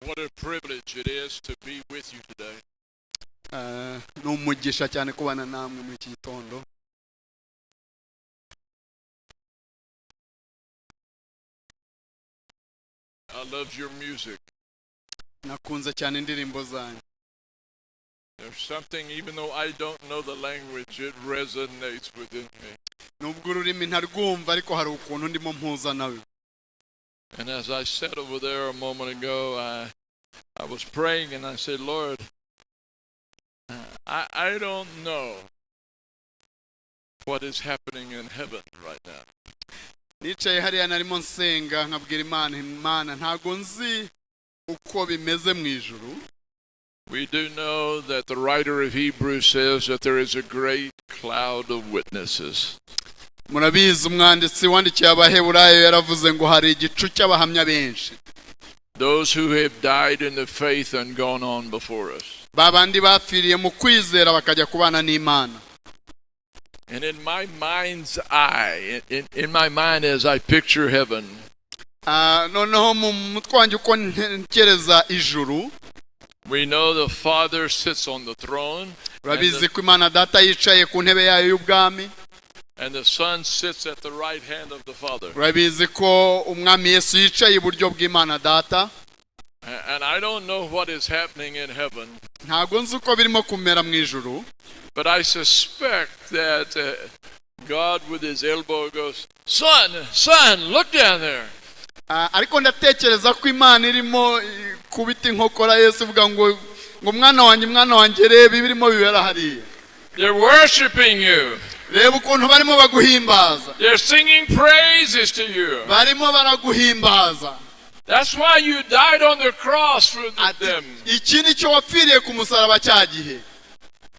What a privilege it is to be with you today. N'umugisha cyane kubana namwe muri iki gitondo. I love your music. Nakunze cyane indirimbo zanyu. There's something, even though I don't know the language, it resonates within me. Nubwo ururimi ntarwumva ariko hari ukuntu ndimo mpuza nawe. And as I said over there a moment ago, I was praying and I said, Lord, I don't know what is happening in heaven right now. Nicaye hariya narimo nsenga nkabwira Imana ntago nzi uko bimeze mu ijuru. We do know that the writer of Hebrews says that there is a great cloud of witnesses. Murabizi umwanditsi wandikiye Abaheburayo yaravuze ngo hari igicu cy'abahamya benshi. Those who have died in the faith and gone on before us. Babandi bapfiriye mu kwizera bakajya kubana n'Imana. And in my mind's eye, in my mind as I picture heaven, noneho mu mutwe wanjye uko ntekereza ijuru, we know the Father sits on the throne, urabizi ko Imana Data yicaye ku ntebe yayo y'ubwami, and the Son sits at the right hand of the Father. urabizi ko umwami Yesu yicaye iburyo bw'Imana Data. And I don't know what is happening in heaven, ntago nzi uko birimo kumera mu ijuru, but I suspect that God with his elbow goes, Son, look down there. ariko ndatekereza ko Imana irimo kubita inkokora Yesu ivuga ngo mwana wanjye reba ibirimo bibera hariya. They're worshiping you. Reba ukuntu barimo baguhimbaza. They're singing praises to you. Barimo baraguhimbaza. That's why you died on the cross for them. Iki ni cyo wapfiriye ku musaraba cya gihe.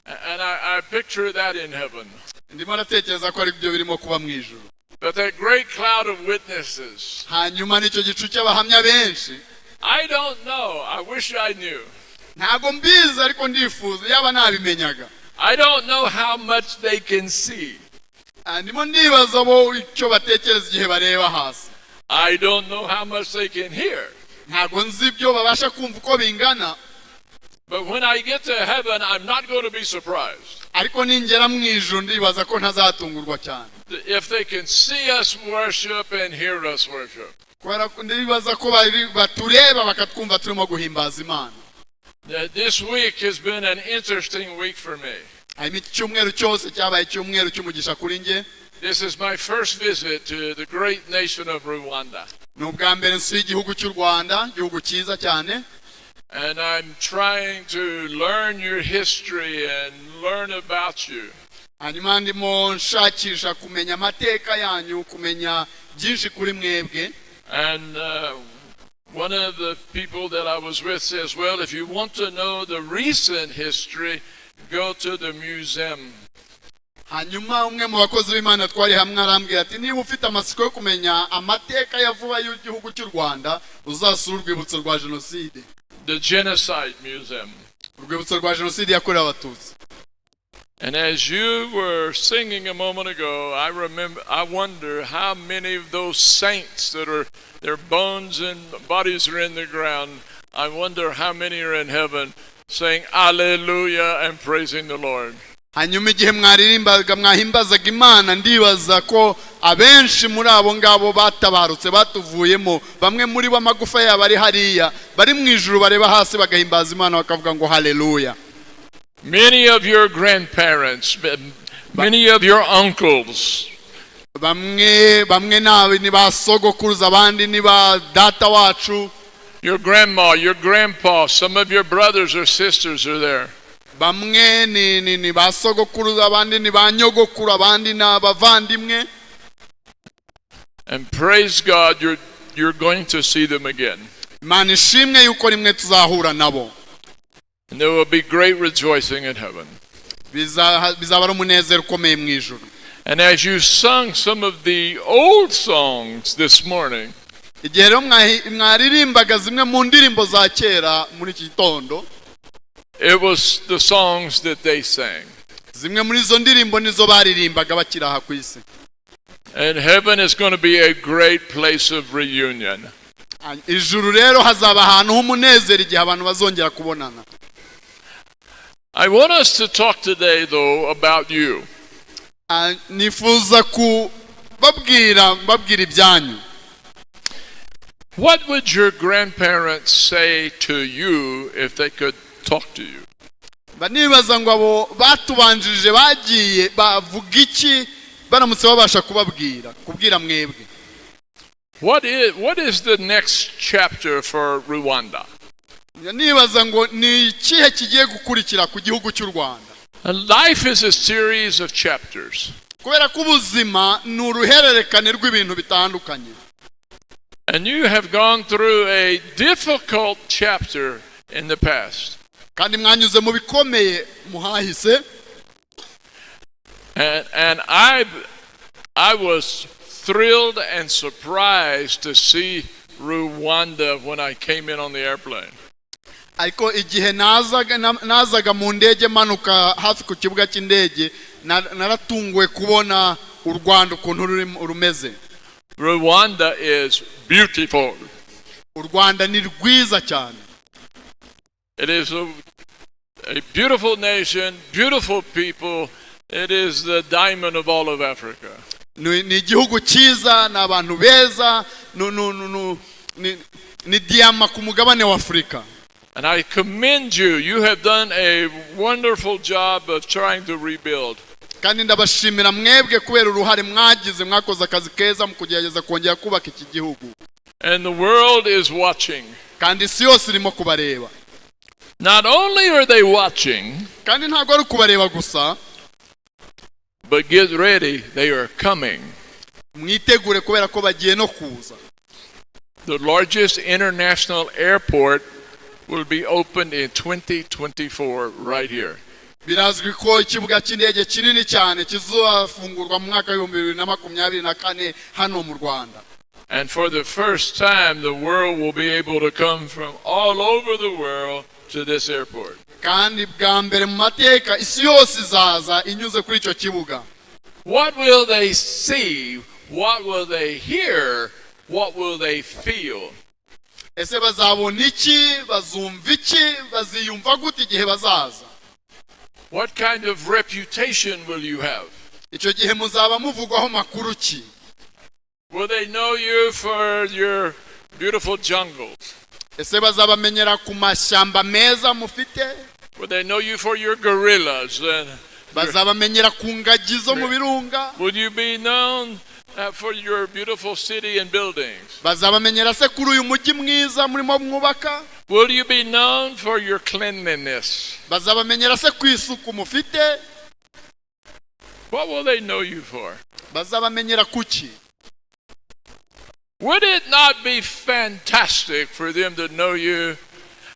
And I picture that in heaven. Ndimo natekereza ko ari byo birimo kuba mu ijuru. But that great cloud of witnesses. Hanyuma nicyo gicu cy'abahamya benshi. I don't know. I wish I knew. Ntago mbizi ariko ndifuza yaba nabimenyaga. I don't know how much they can see. Ndimo ndibaza bo icyo batekereza igihe bareba hasi. I don't know how much they can hear. Ntago nzi ibyo babasha kumva uko bingana. But when I get to heaven, I'm not going to be surprised. Ariko ningera mu ijuru ndibaza ko ntazatungurwa cyane. If they can see us worship and hear us worship. Kubera ko ndibaza ko batureba bakatwumva turimo guhimbaza Imana. This week has been an interesting week for me. Icyumweru cyose cyabaye icyumweru cy'umugisha kuri nge. This is my first visit to the great nation of Rwanda. N'ubwa mbere nsuye igihugu cy'u Rwanda, igihugu cyiza cyane. And I'm trying to learn your history and learn about you. Hanyuma ndimo nshakisha kumenya amateka yanyu, kumenya byinshi kuri mwebwe. And one of the people that I was with says, well, if you want to know the recent history, go to the museum. Hanyuma umwe mu bakozi b'Imana twari hamwe arambwira ati niba ufite amasiko yo kumenya amateka ya vuba y'igihugu cy'u Rwanda uzasura urwibutso rwa Jenoside. The Genocide Museum. Urwibutso rwa Jenoside yakorewe Abatutsi. And as you were singing a moment ago, I wonder how many of those saints that are, their bones and bodies are in the ground, I wonder how many are in heaven saying Alleluia and praising the Lord. Hanyuma igihe mwaririmbaga mwahimbazaga Imana ndibaza ko abenshi muri abo ngabo batabarutse batuvuyemo, bamwe muri bo amagufa yabo ari hariya bari mu ijuru bareba hasi bagahimbaza Imana bakavuga ngo haleluya. Many of your grandparents, many of your uncles, bamwe nabi ni basogokuruza abandi ni ba data wacu, your grandma, your grandpa, some of your brothers or sisters are there. Bamwe ni basogokuruza abandi ni banyogokuru abandi na bavandimwe. And praise God, you're going to see them again. Imana ishimwe yuko rimwe tuzahura nabo. And there will be great rejoicing in heaven. Bizaba ari umunezero ukomeye mu ijuru. And as you sung some of the old songs this morning, igihe rero mwaririmbaga zimwe mu ndirimbo za kera muri iki gitondo, it was the songs that they sang. Zimwe muri izo ndirimbo nizo baririmbaga bakiri aha ku isi. And heaven is going to be a great place of reunion. ijuru rero hazaba ahantu h'umunezero igihe abantu bazongera kubonana. I want us to talk today, though, about you. Nifuza babwira ibyanyu. What would your grandparents say to you if they could talk to you? Banibaza ngo abo batubanjirije bagiye bavuga iki baramutse babasha kubwira mwebwe. What is the next chapter for Rwanda? Nibaza ngo ni ikihe kigiye gukurikira ku gihugu cy'u Rwanda. Life is a series of chapters. Kubera ko ubuzima ni uruhererekane rw'ibintu bitandukanye. And you have gone through a difficult chapter in the past. Kandi mwanyuze mu bikomeye muhahise. And I was thrilled and surprised to see Rwanda when I came in on the airplane. Ariko igihe nazaga mu ndege manuka hafi ku kibuga cy'indege naratunguwe kubona u Rwanda ukuntu rumeze. Rwanda is beautiful. U Rwanda ni rwiza cyane. It is a beautiful nation, beautiful people. It is the diamond of all of Africa. Ni igihugu cyiza n'abantu beza ni diamant ku mugabane wa Afrika. And I commend you. You have done a wonderful job of trying to rebuild. Kandi ndabashimira mwebwe kubera uruhare mwagize mwakoze akazi keza mu kugerageza kongera kubaka iki gihugu. And the world is watching. Kandi isi yose irimo kubareba. Not only are they watching, kandi ntabwo ari kubareba gusa, but get ready, they are coming. Mwitegure kubera ko bagiye no kuza. The largest international airport will be opened in 2024 right here. Birazwi ko ikibuga cy'indege kinini cyane kizafungurwa mu mwaka wa 2024 hano mu Rwanda. And for the first time the world will be able to come from all over the world to this airport. Kandi bwa mbere mu mateka isi yose izaza inyuze kuri icyo kibuga. What will they see? What will they hear? What will they feel? Ese bazabona iki? Bazumva iki? Baziyumva gute igihe bazaza? What kind of reputation will you have? Icyo gihe muzaba muvugwaho makuru ki? Will they know you for your beautiful jungles? Ese bazabamenyera ku mashyamba meza mufite? Will they know you for your gorillas? Bazabamenyera ku ngagi zo mu birunga? Will you be known for your beautiful city and buildings? Bazabamenyera se kuri uyu mujyi mwiza murimo mwubaka? Will you be known for your cleanliness? Bazabamenyera se ku isuku mufite? What will they know you for? Bazabamenyera kuki? Would it not be fantastic for them to know you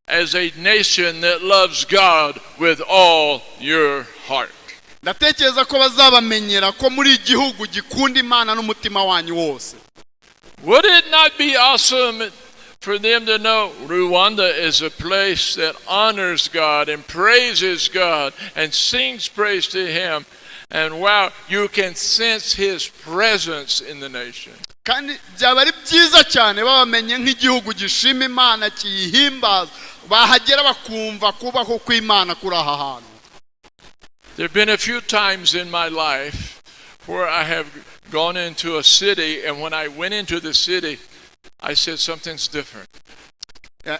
as a nation that loves God with all your heart? Ndatekereza ko bazabamenyera ko muri igihugu gikunda Imana n'umutima wanyu wose. Would it not be awesome for them to know Rwanda is a place that honors God and praises God and sings praise to Him, and wow, you can sense His presence in the nation? Kandi byaba ari byiza cyane babamenye nk'igihugu gishima Imana kiyihimbaza bahagera bakumva kubaho kw'Imana kuri aha hantu. There have been a few times in my life where I have gone into a city, and when I went into the city, I said something's different.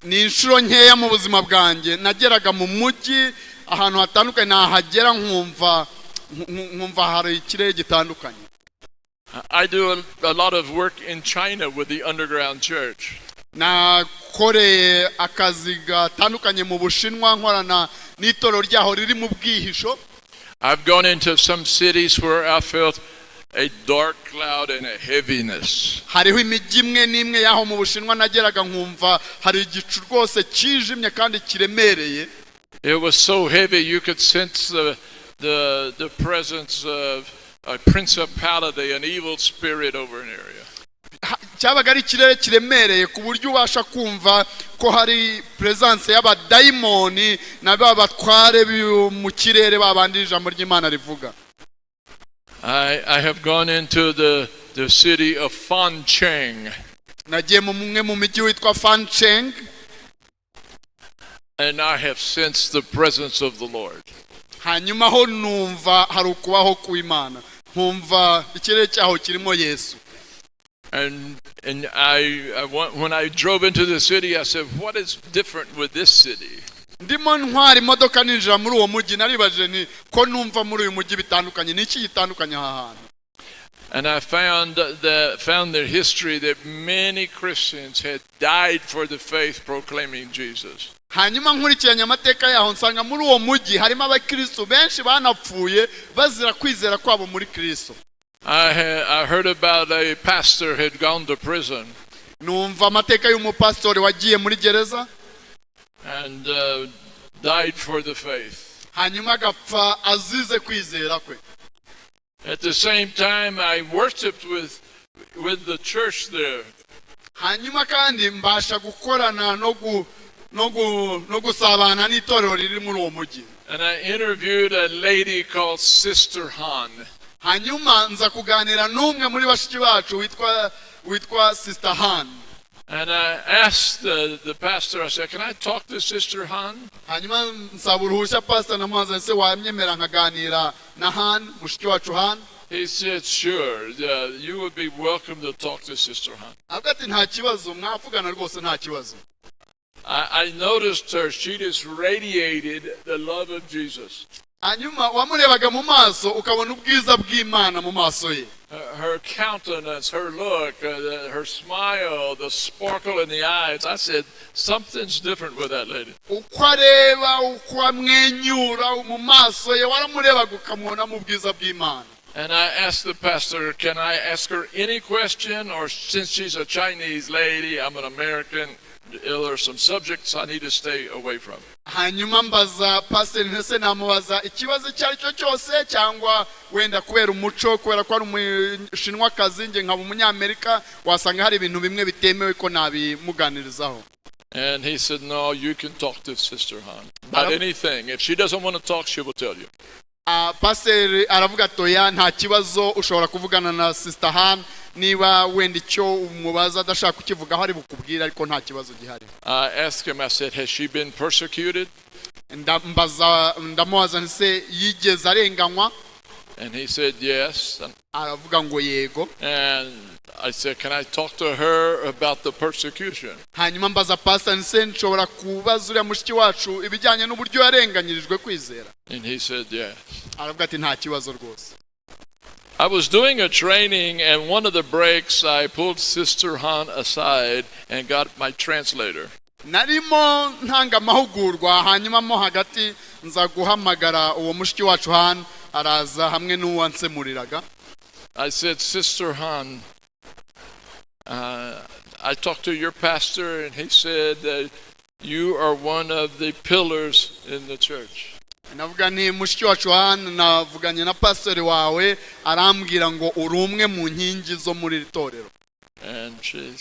Ni inshuro nkeya mu buzima bwanjye nageraga mu mujyi ahantu hatandukanye nahagera nkumva hari ikirere gitandukanye. I do a lot of work in China with the underground church. Nakoreye akazi gatandukanye mu Bushinwa nkorana n'itoro ryaho riri mu bwihisho. I've gone into some cities where I felt a dark cloud and a heaviness. Hariho imijyi imwe n'imwe yaho mu Bushinwa nageraga nkumva hari igicu rwose kijimye kandi kiremereye. It was so heavy you could sense the presence of a principality, an evil spirit over an area. Cyabaga ari ikirere kiremereye ku buryo ubasha kumva ko hari presence y'abadayimoni n'abatware mu kirere babandi ijambo ry'Imana rivuga. I have gone into the city of Fancheng. nagiye mu mwe mu mijyi witwa Fancheng, and I have sensed the presence of the Lord. hanyuma ho numva hari ukubaho kw'Imana, nkumva ikirere cyaho kirimo Yesu. And when I drove into the city, I said, what is different with this city? Ndimo ntwara imodoka ninjira muri uwo mujyi, naribaje ni ko numva muri uyu mujyi bitandukanye, ni iki gitandukanye aha hantu? And I found the history that many Christians had died for the faith proclaiming Jesus. Hanyuma nkurikiranye amateka yaho nsanga muri uwo mujyi harimo abakristo benshi banapfuye bazira kwizera kwabo muri Kristo. I heard about a pastor had gone to prison. Numva amateka y'umupastori wagiye muri gereza and died for the faith. hanyuma agapfa azize kwizera kwe. At the same time, I worshipped with the church there. Hanyuma kandi mbasha gukorana no gusabana n'itorero riri muri uwo mujyi. And I interviewed a lady called Sister Han. Hanyuma nza kuganira n'umwe muri bashiki bacu witwa Sister Han. And I asked the pastor, I said, can I talk to Sister Han? Hanyuma nsaba uruhushya pastor namubaza ese wamyemera nkaganira na Han, mushiki wacu Han? He said, sure, you would be welcome to talk to Sister Han. Agati nta kibazo, mwavugana rwose nta kibazo. I noticed her, she just radiated the love of Jesus. Hanyuma wamurebaga mu maso ukabona ubwiza bw'Imana mu maso ye. Her countenance, her look, her smile, the sparkle in the eyes. I said, something's different with that lady. Uko areba, uko amwenyura mu maso ye, waramurebaga ukamubona mu bwiza bw'Imana. And I asked the pastor, can I ask her any question? Or since she's a Chinese lady, I'm an American, there are some subjects I need to stay away from. Hanyuma mbaza pastor ntese namubaza ikibazo cyari cyo cyose cyangwa wenda kubera umuco kubera ko ari umushinwakazi nge nkaba umunyamerika wasanga hari ibintu bimwe bitemewe ko nabimuganirizaho. And he said, no, you can talk to Sister Han about anything. If she doesn't want to talk, she will tell you. Pastor aravuga toya nta kibazo ushobora kuvugana na Sister Han niba wenda icyo umubaza adashaka kukivugaho ari bukubwira ariko nta kibazo gihari. I asked him, I said, has she been persecuted? Ndamubaza nse yigeze arenganywa? And he said, yes. Aravuga ngo yego. And I said, can I talk to her about the persecution? Hanyuma mbaza pastor nse nshobora kubaza uriya mushiki wacu ibijyanye n'uburyo yarenganyirijwe kwizera? And he said, yes. Aravuga ati nta kibazo rwose. I was doing a training, and one of the breaks, I pulled Sister Han aside and got my translator. Narimo ntanga amahugurwa hanyuma mo hagati nza guhamagara uwo mushiki wacu Han araza hamwe n'uwansemuriraga. I said, Sister Han, I talked to your pastor, and he said that you are one of the pillars in the church. Navuga ni mushiki wacu Han navuganye na pastor wawe arambwira ngo uri umwe mu nkingi zo muri itorero. And she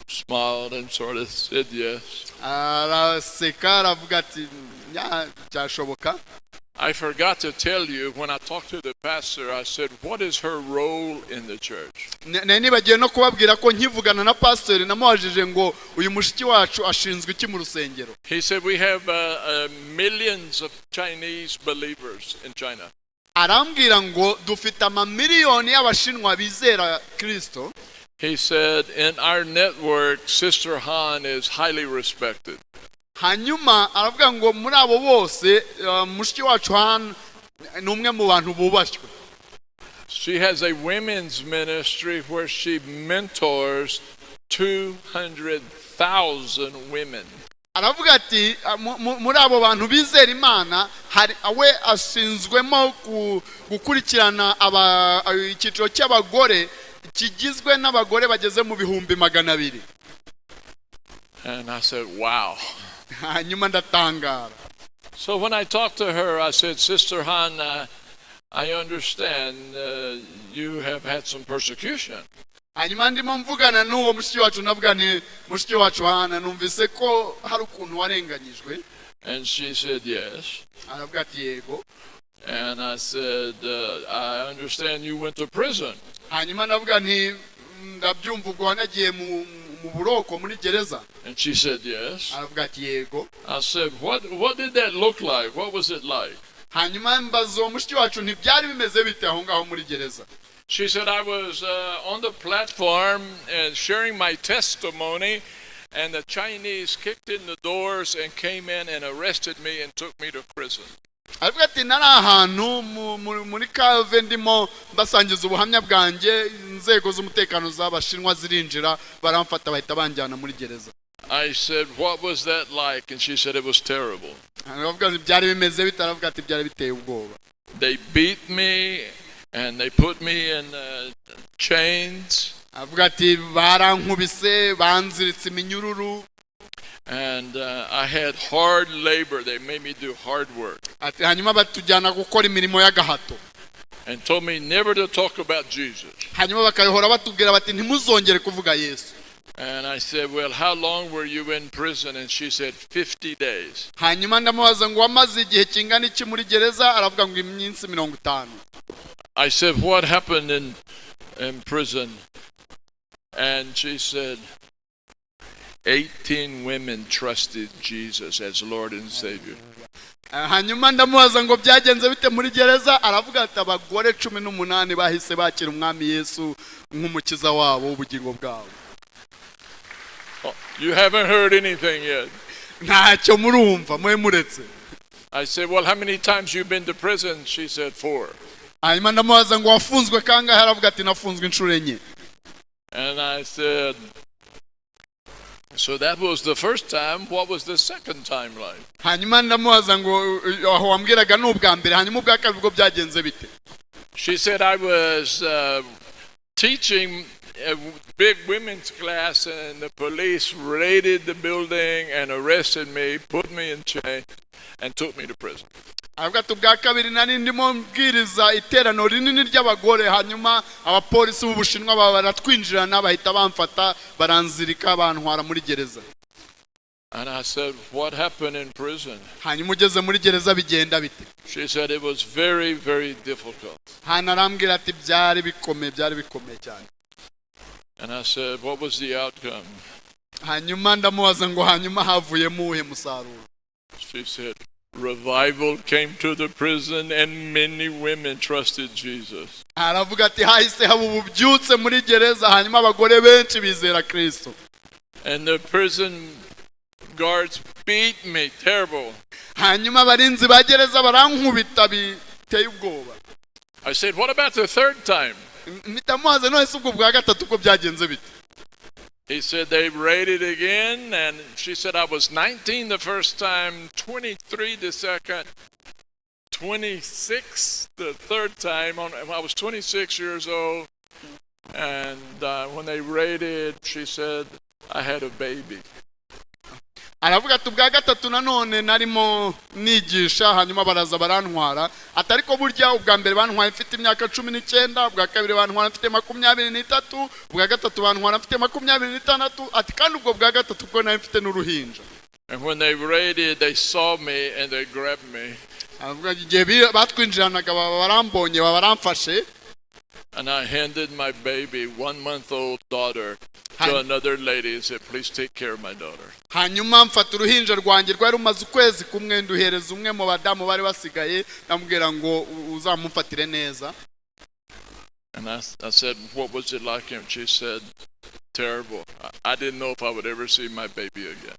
smiled and sort of said yes. Araseka aravuga ati byashoboka. I forgot to tell you, when I talked to the pastor, I said, what is her role in the church? Nibagiye no kubabwira ko nkivugana na pastor namubajije ngo uyu mushiki wacu ashinzwe iki mu rusengero. He said, we have millions of Chinese believers in China. Arambwira ngo dufite amamiliyoni y'abashinwa bizera Kristo. He said, in our network, Sister Han is highly respected. Hanyuma aravuga ngo muri abo bose mushiki wacu Han ni umwe mu bantu bubashywe. She has a women's ministry where she mentors 200,000 women. Aravuga ati muri abo bantu bizera Imana hari we ashinzwemo gukurikirana icyiciro cy'abagore kigizwe n'abagore bageze mu 200,000. And I said, wow. Hanyuma ndatangara. So when I talked to her, I said, Sister Han, I understand you have had some persecution. Hanyuma ndimo mvugana n'uwo mushiki wacu navuga ni mushiki wacu Han numvise ko hari ukuntu warenganyijwe. And she said yes. Aravuga ati yego. And I said, I understand you went to prison. Hanyuma navuga nti ndabyumva ubwo wanagiye mu mu buroko muri gereza? And she said, yes. Aravuga ati yego. I said, what did that look like? What was it like? Hanyuma mbaza uwo mushiki wacu ntibyari bimeze bite aho ngaho muri gereza? She said, I was on the platform sharing my testimony, and the Chinese kicked in the doors and came in and arrested me and took me to prison. Aravuga ati nari ahantu muri kave ndimo basangiza ubuhamya bwanjye, inzego z'umutekano z'abashinwa zirinjira baramfata bahita banjyana muri gereza. I said, what was that like? And she said, it was terrible. Aravuga ati byari bimeze bite? Aravuga ati byari biteye ubwoba. They beat me and they put me in chains. Aravuga ati barankubise banziritse iminyururu. And I had hard labor. They made me do hard work. Ati hanyuma batujyana gukora imirimo y'agahato. And told me never to talk about Jesus. Hanyuma bakayihora batubwira bati ntimuzongere kuvuga Yesu. And I said, well, how long were you in prison? And she said, 50 days. Hanyuma ndamubaza ngo wamaze igihe kingana iki muri gereza? Aravuga ngo iminsi 50. I said, what happened in prison? And she said, 18 women trusted Jesus as Lord and Savior. Hanyuma ndamubaza ngo byagenze bite muri gereza? Aravuga ati abagore 18 bahise bakira umwami Yesu nk'umukiza wabo w'ubugingo bwabo. You haven't heard anything yet. Ntacyo murumva mwe muretse. I said, well, how many times you been to prison? She said 4. Hanyuma ndamubaza ngo wafunzwe kangahe? Aravuga ati nafunzwe inshuro enye. And I said, so that was the first time. What was the second time like? Hanyuma ndamubaza ngo aho wambwiraga n'ubwa mbere, hanyuma ubwa kabiri bwo byagenze bite? She said, I was teaching a big women's class, and the police raided the building and arrested me, put me in chains, and took me to prison. Aravuga ati ubwa kabiri nari ndimo mbwiriza iterano rinini ry'abagore, hanyuma abapolisi b'Ubushinwa baratwinjirana bahita bamfata baranzirika bantwara muri gereza. And I said, what happened in prison? Hanyuma ugeze muri gereza bigenda bite? She said, it was very, very difficult. Hanyuma arambwira ati byari bikomeye cyane. And I said, what was the outcome? Hanyuma ndamubaza ngo hanyuma havuyemo uhe musaruro? She said, revival came to the prison and many women trusted Jesus. Aravuga ati hahise haba ububyutse muri gereza, hanyuma abagore benshi bizera Kristo. And the prison guards beat me terrible. Hanyuma abarinzi ba gereza barankubita biteye ubwoba. I said, what about the third time? Mitamubaza none se ubwo bwa gatatu ko byagenze bite? He said they raided again, and she said I was 19 the first time, 23 the second, 26 the third time. I was 26 years old, and when they raided, she said I had a baby. Aravuga ati ubwa gatatu nanone narimo nigisha, hanyuma baraza barantwara, atariko burya ubwa mbere bantwaye mfite imyaka 19, ubwa kabiri bantwara mfite 23, ubwa gatatu bantwara mfite 26, ati kandi ubwo bwa gatatu bwo nari mfite n'uruhinja. And when they raided, they saw me and they grabbed me. Aravuga igihe batwinjiranaga barambonye baramfashe. And I handed my baby, 1-month-old daughter, to another lady and said, please take care of my daughter. Hanyuma mfata uruhinja rwanjye rwari rumaze ukwezi kumwe, nduhereza umwe mu badamu bari basigaye, ndamubwira ngo uzamumfatire neza. And I said, what was it like? And she said, terrible. I didn't know if I would ever see my baby again.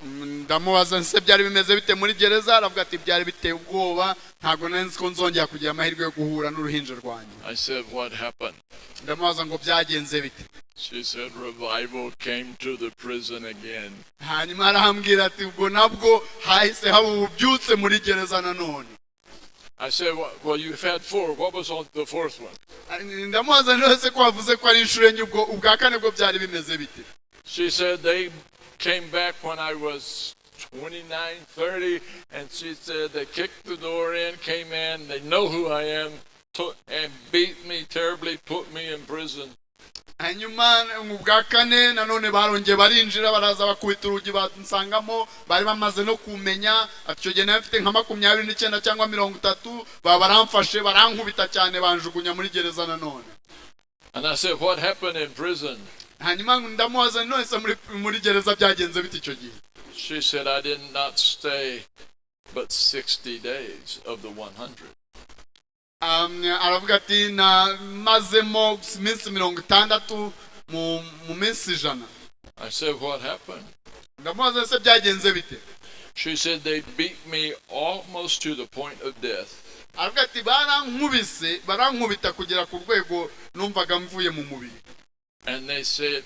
Ndamubaza nse byari bimeze bite muri gereza? Aravuga ati byari biteye ubwoba, ntago nari nzi ko nzongera kugira amahirwe yo guhura n'uruhinja rwanjye. I said, what happened? Ndamubaza ngo byagenze bite? She said, revival came to the prison again. Hanyuma arambwira ati ubwo nabwo hahise haba ububyutse muri gereza nanone. I said, well, you've had 4. What was on the fourth one? Ndamubaza nose ko wavuze ko ari inshuro enye, ubwa kane bwo byari bimeze bite? She said they came back when I was 29, 30, and she said they kicked the door in, came in, they know who I am, and beat me terribly, put me in prison. Hanyuma ubwa kane nanone barongeye barinjira baraza bakubita urugi bansangamo, bari bamaze no kumenya ati cyo gene mfite nka 29 cyangwa 30, baramfashe barankubita cyane banjugunya muri gereza nanone. And I said, what happened in prison? hanyuma ndamubaza none se muri gereza byagenze bite icyo gihe. She said, I did not stay but 60 days of the 100. Aravuga ati mazemo iminsi 60 mu minsi 100. I said, what happened? Ndamubaza se byagenze bite. She said, they beat me almost to the point of death. Aravuga ati barankubita kugera ku rwego numvaga mvuye mu mubiri. And they said,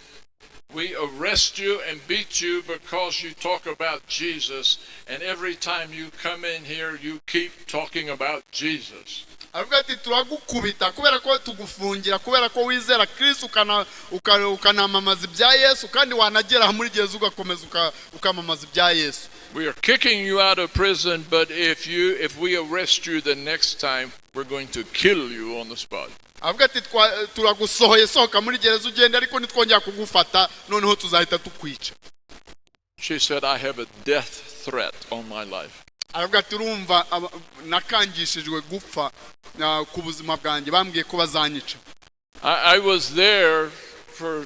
we arrest you and beat you because you talk about Jesus, and every time you come in here you keep talking about Jesus. Aravuga ati turagukubita kubera ko tugufungira kubera ko wizera Kristo ukanamamaza ibya Yesu kandi wanagera muri Yesu ugakomeza ukamamaza ibya Yesu. We are kicking you out of prison, but if we arrest you the next time, we're going to kill you on the spot. Aravuga ati turagusohoye sohoka muri gereza ugende ariko nitwongera kugufata noneho tuzahita tukwica. She said, I have a death threat on my life. Aravuga ati urumva nakangishijwe gupfa ku buzima bwanjye bambwiye ko bazanyica. I was there for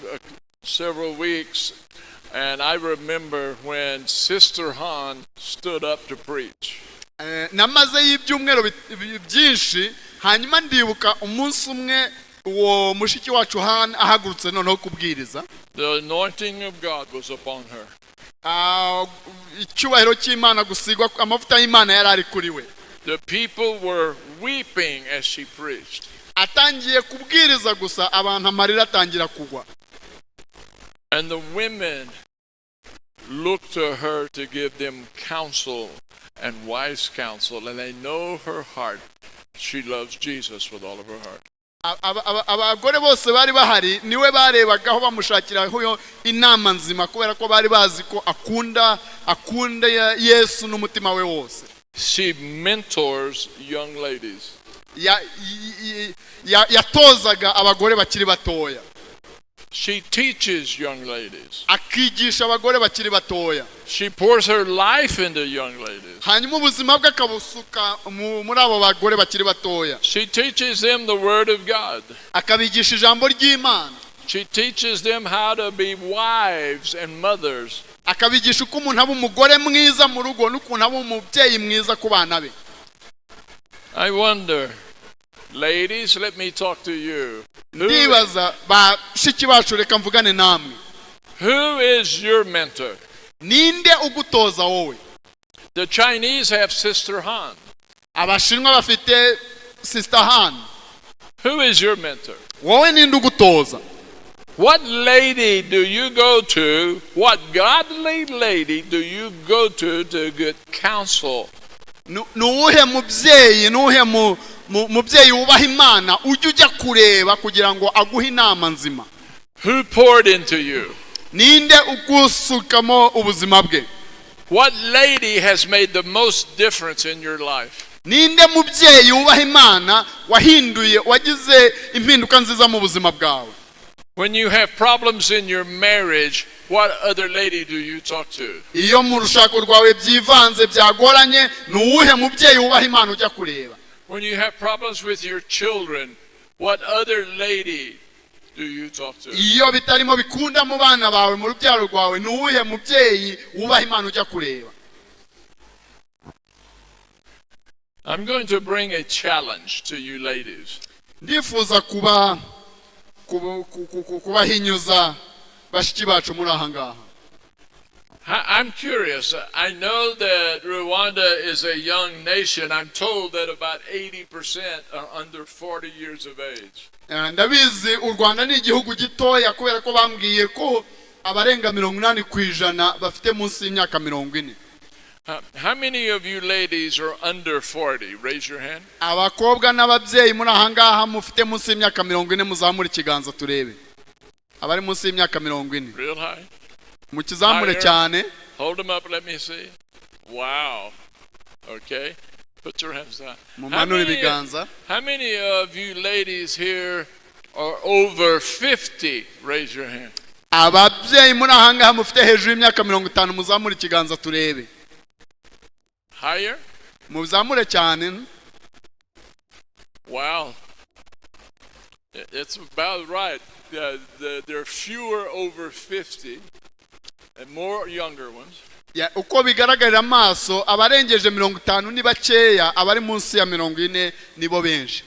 several weeks, and I remember when Sister Han stood up to preach. Namaze y'ibyumwero byinshi hanyuma ndibuka umunsi umwe uwo mushiki wacu Han ahagurutse noneho kubwiriza. The anointing of God was upon her. Icyubahiro cy'Imana gusigwa amavuta y'Imana yari ari kuri we. The people were weeping as she preached. Atangiye kubwiriza gusa abantu amarira atangira kugwa. And the women looked to her to give them counsel and wise counsel, and they know her heart. She loves Jesus with all of her heart. Abagore bose bari bahari niwe barebagaho bamushakiraho inama nzima kubera ko bari bazi ko akunda Yesu n'umutima we wose. She mentors young ladies. Yatozaga abagore bakiri batoya. She teaches young ladies. Akigisha abagore bakiri batoya. She pours her life into young ladies. Hanyuma ubuzima bwe akabusuka muri abo bagore bakiri batoya. She teaches them the word of God. Akabigisha ijambo ry'Imana. She teaches them how to be wives and mothers. Akabigisha uko umuntu aba umugore mwiza mu rugo n'ukuntu aba umubyeyi mwiza ku bana be. I wonder, ladies, let me talk to you. Ndibaza bashiki bacu reka mvugane namwe. Who is your mentor? Ninde ugutoza wowe? The Chinese have Sister Han. Abashinwa bafite Sister Han. Who is your mentor? Wowe ninde ugutoza? What lady do you go to? What godly lady do you go to get counsel? Nuhe mubyeyi mubyeyi wubaha Imana ujya kureba kugira ngo aguhe inama nzima. Who poured into you? Ninde ugusukamo ubuzima bwe? What lady has made the most difference in your life? Ninde mubyeyi wubaha Imana wahinduye wagize impinduka nziza mu buzima bwawe? When you have problems in your marriage, what other lady do you talk to? Iyo mu rushako rwawe byivanze byagoranye nuwuhe mubyeyi wubaha Imana ujya kureba? When you have problems with your children, what other lady do you talk to? Iyo bitarimo bikunda mu bana bawe mu rubyaro rwawe nuwuhe mubyeyi wubaha Imana ujya kureba? I'm going to bring a challenge to you ladies. Ndifuza kubahinyuza bashiki bacu muri aha ngaha. I'm curious. I know that Rwanda is a young nation. I'm told that about 80% are under 40 years of age. Ndabizi u Rwanda ni igihugu gitoya kubera ko bambwiye ko abarenga 80% bafite munsi y'imyaka 40. How many of you ladies are under 40? Raise your hand. Abakobwa n'ababyeyi muri aha ngaha mufite munsi y'imyaka 40 muzamura ikiganza turebe. Abari munsi y'imyaka 40. Real high. Mukizamure cyane. Hold them up, let me see. Wow. Okay. Put your hands down. Mumanure ibiganza. How many of you ladies here are over 50? Raise your hand. Ababyeyi muri aha ngaha mufite hejuru y'imyaka 50 muzamura ikiganza turebe. Higher? Muzamure cyane. Wow. It's about right. There are fewer over 50 and more younger ones. uko bigaragarira amaso abarengeje 50 ni bakeya, abari munsi ya 40 nibo benshi.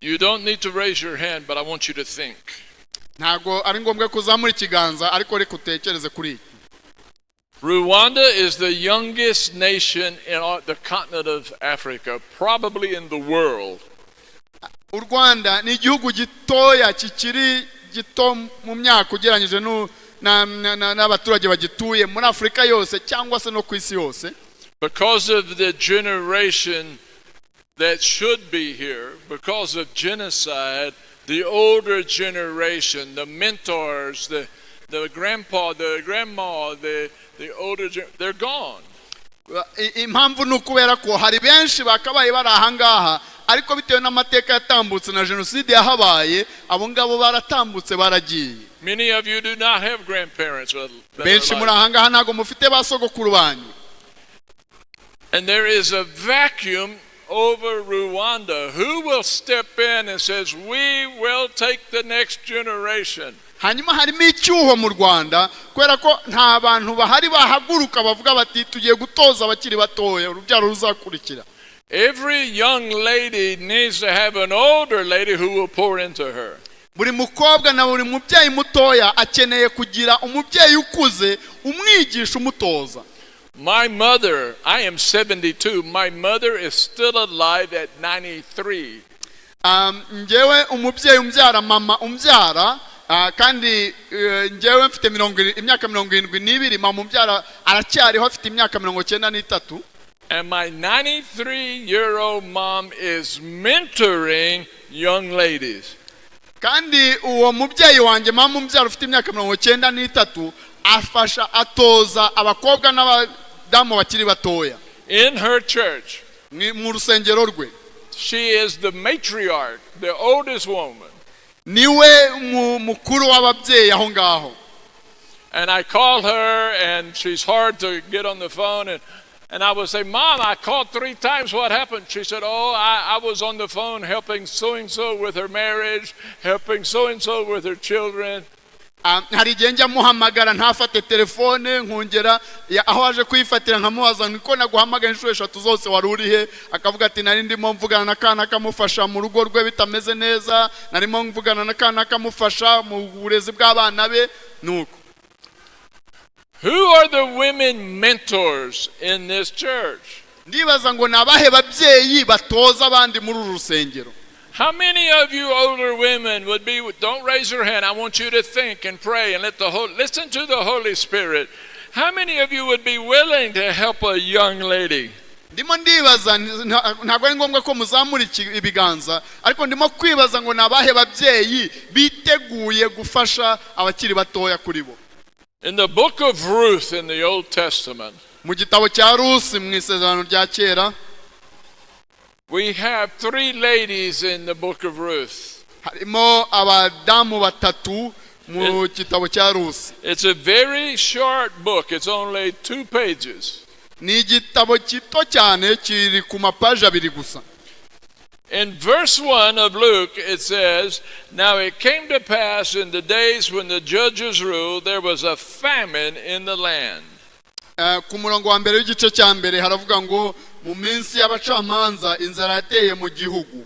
You don't need to raise your hand, but I want you to think. Ntago ari ngombwa kuzamura ikiganza, ariko reka utekereze kuri iki. Rwanda is the youngest nation in the continent of Africa, probably in the world. U Rwanda ni igihugu gitoya kikiri gito mu myaka ugeranyije n'abaturage bagituye muri Afrika yose cyangwa se no ku isi yose. Because of the generation that should be here, because of genocide, the older generation, the mentors, the grandpa, the grandma, the older, they're gone. Impamvu nukubera ko hari benshi bakabaye bari ahangaha, ariko bitewe n'amateka yatambutse na jenoside yahabaye, abo ngabo baratambutse baragiye. Many of you do not have grandparents. Benshi muri ahangaha ntago mufite basogokuru banyu. And there is a vacuum over Rwanda. Who will step in and says, we will take the next generation? Hanyuma harimo icyuho mu Rwanda kubera ko nta bantu bahari bahaguruka bavuga bati tugiye gutoza abakiri batoya urubyaro ruzakurikira. Every young lady needs to have an older lady who will pour into her. Buri mukobwa na buri mubyeyi mutoya akeneye kugira umubyeyi ukuze umwigisha umutoza. My mother, I am 72. My mother is still alive at 93. Njewe umubyeyi umbyara mama umbyara kandi njewe mfite imyaka 72, mama umbyara aracyariho afite imyaka 93. And my 93-year-old mom is mentoring young ladies. Kandi uwo mubyeyi wanjye mama umbyara ufite imyaka 93 afasha atoza abakobwa n'abadamu bakiri batoya. In her church. Mu rusengero rwe. She is the matriarch, the oldest woman. Niwe mukuru w'ababyeyi aho ngaho. And I call her and she's hard to get on the phone and I would say, Mom, I called 3 times. What happened? She said, oh, I was on the phone helping so-and-so with her marriage, helping so-and-so with her children. Hari igihe njya muhamagara ntafate telefone nkongera aho aje kuyifatira nkamubaza niko naguhamagaye inshuro 3 zose wari urihe, akavuga ati nari ndimo mvugana n'akana kamufasha mu rugo rwe bitameze neza, narimo mvugana n'akana kamufasha mu burezi bw'abana be. Nuko who are the women mentors in this church? Ndibaza ngo nabahe babyeyi batoza abandi muri uru rusengero. How many of you older women would be, don't raise your hand, I want you to think and pray and listen to the Holy Spirit. How many of you would be willing to help a young lady? Ndimo ndibaza ntabwo ari ngombwa ko muzamura ibiganza, ariko ndimo kwibaza ngo nabahe babyeyi biteguye gufasha abakiri batoya kuri bo. In the book of Ruth in the Old Testament, mu gitabo cya Rusi mu isezerano rya kera, we have 3 ladies in the book of Ruth. Harimo abadamu batatu mu gitabo cya Rusi. It's a very short book. It's only 2 pages. Ni igitabo kito cyane kiri ku mapaji 2 gusa. In verse 1 of Luke, it says, now it came to pass in the days when the judges ruled, there was a famine in the land. Ku murongo wa mbere w'igice cya mbere haravuga ngo mu minsi y'abacamanza inzara yateye mu gihugu.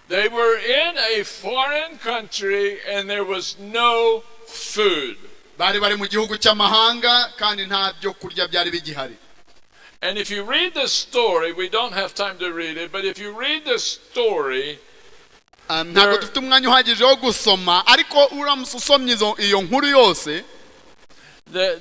They were in a foreign country and there was no food. Bari mu gihugu cy'amahanga kandi nta byo kurya byari bigihari. And if you read the story, we don't have time to read it, but if you read the story, ntabwo dufite umwanya uhagije wo gusoma, ariko uramutse usomye iyo nkuru yose,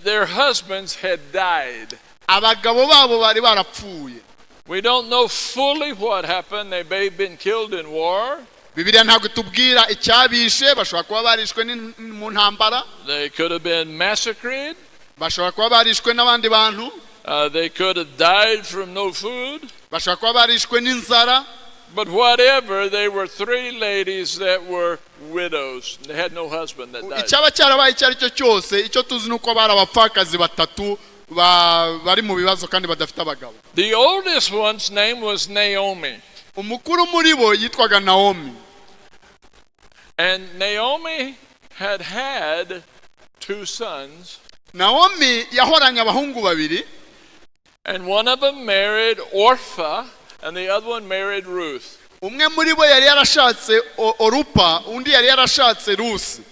their husbands had died. Abagabo babo bari barapfuye. We don't know fully what happened. They may have been killed in war. Bibiliya ntabwo tubwira icyabishe, bashobora kuba barishwe mu ntambara. They could have been massacred. Bashobora kuba barishwe n'abandi bantu. They could have died from no food. Bashobora kuba barishwe n'inzara. But whatever, they were 3 ladies that were widows. They had no husband that died. Icyaba cyarabaye icyo ari cyo cyose, icyo tuzi nuko bari abapfakazi batatu bari mu bibazo kandi badafite abagabo. The oldest one's name was Naomi. umukuru muri bo yitwaga Naomi. And Naomi had two sons. Naomi yahoranye abahungu babiri, And one of them married Orpha, and the other one married Ruth. umwe muri bo yari yarashatse Orupa, undi yari yarashatse Rusi.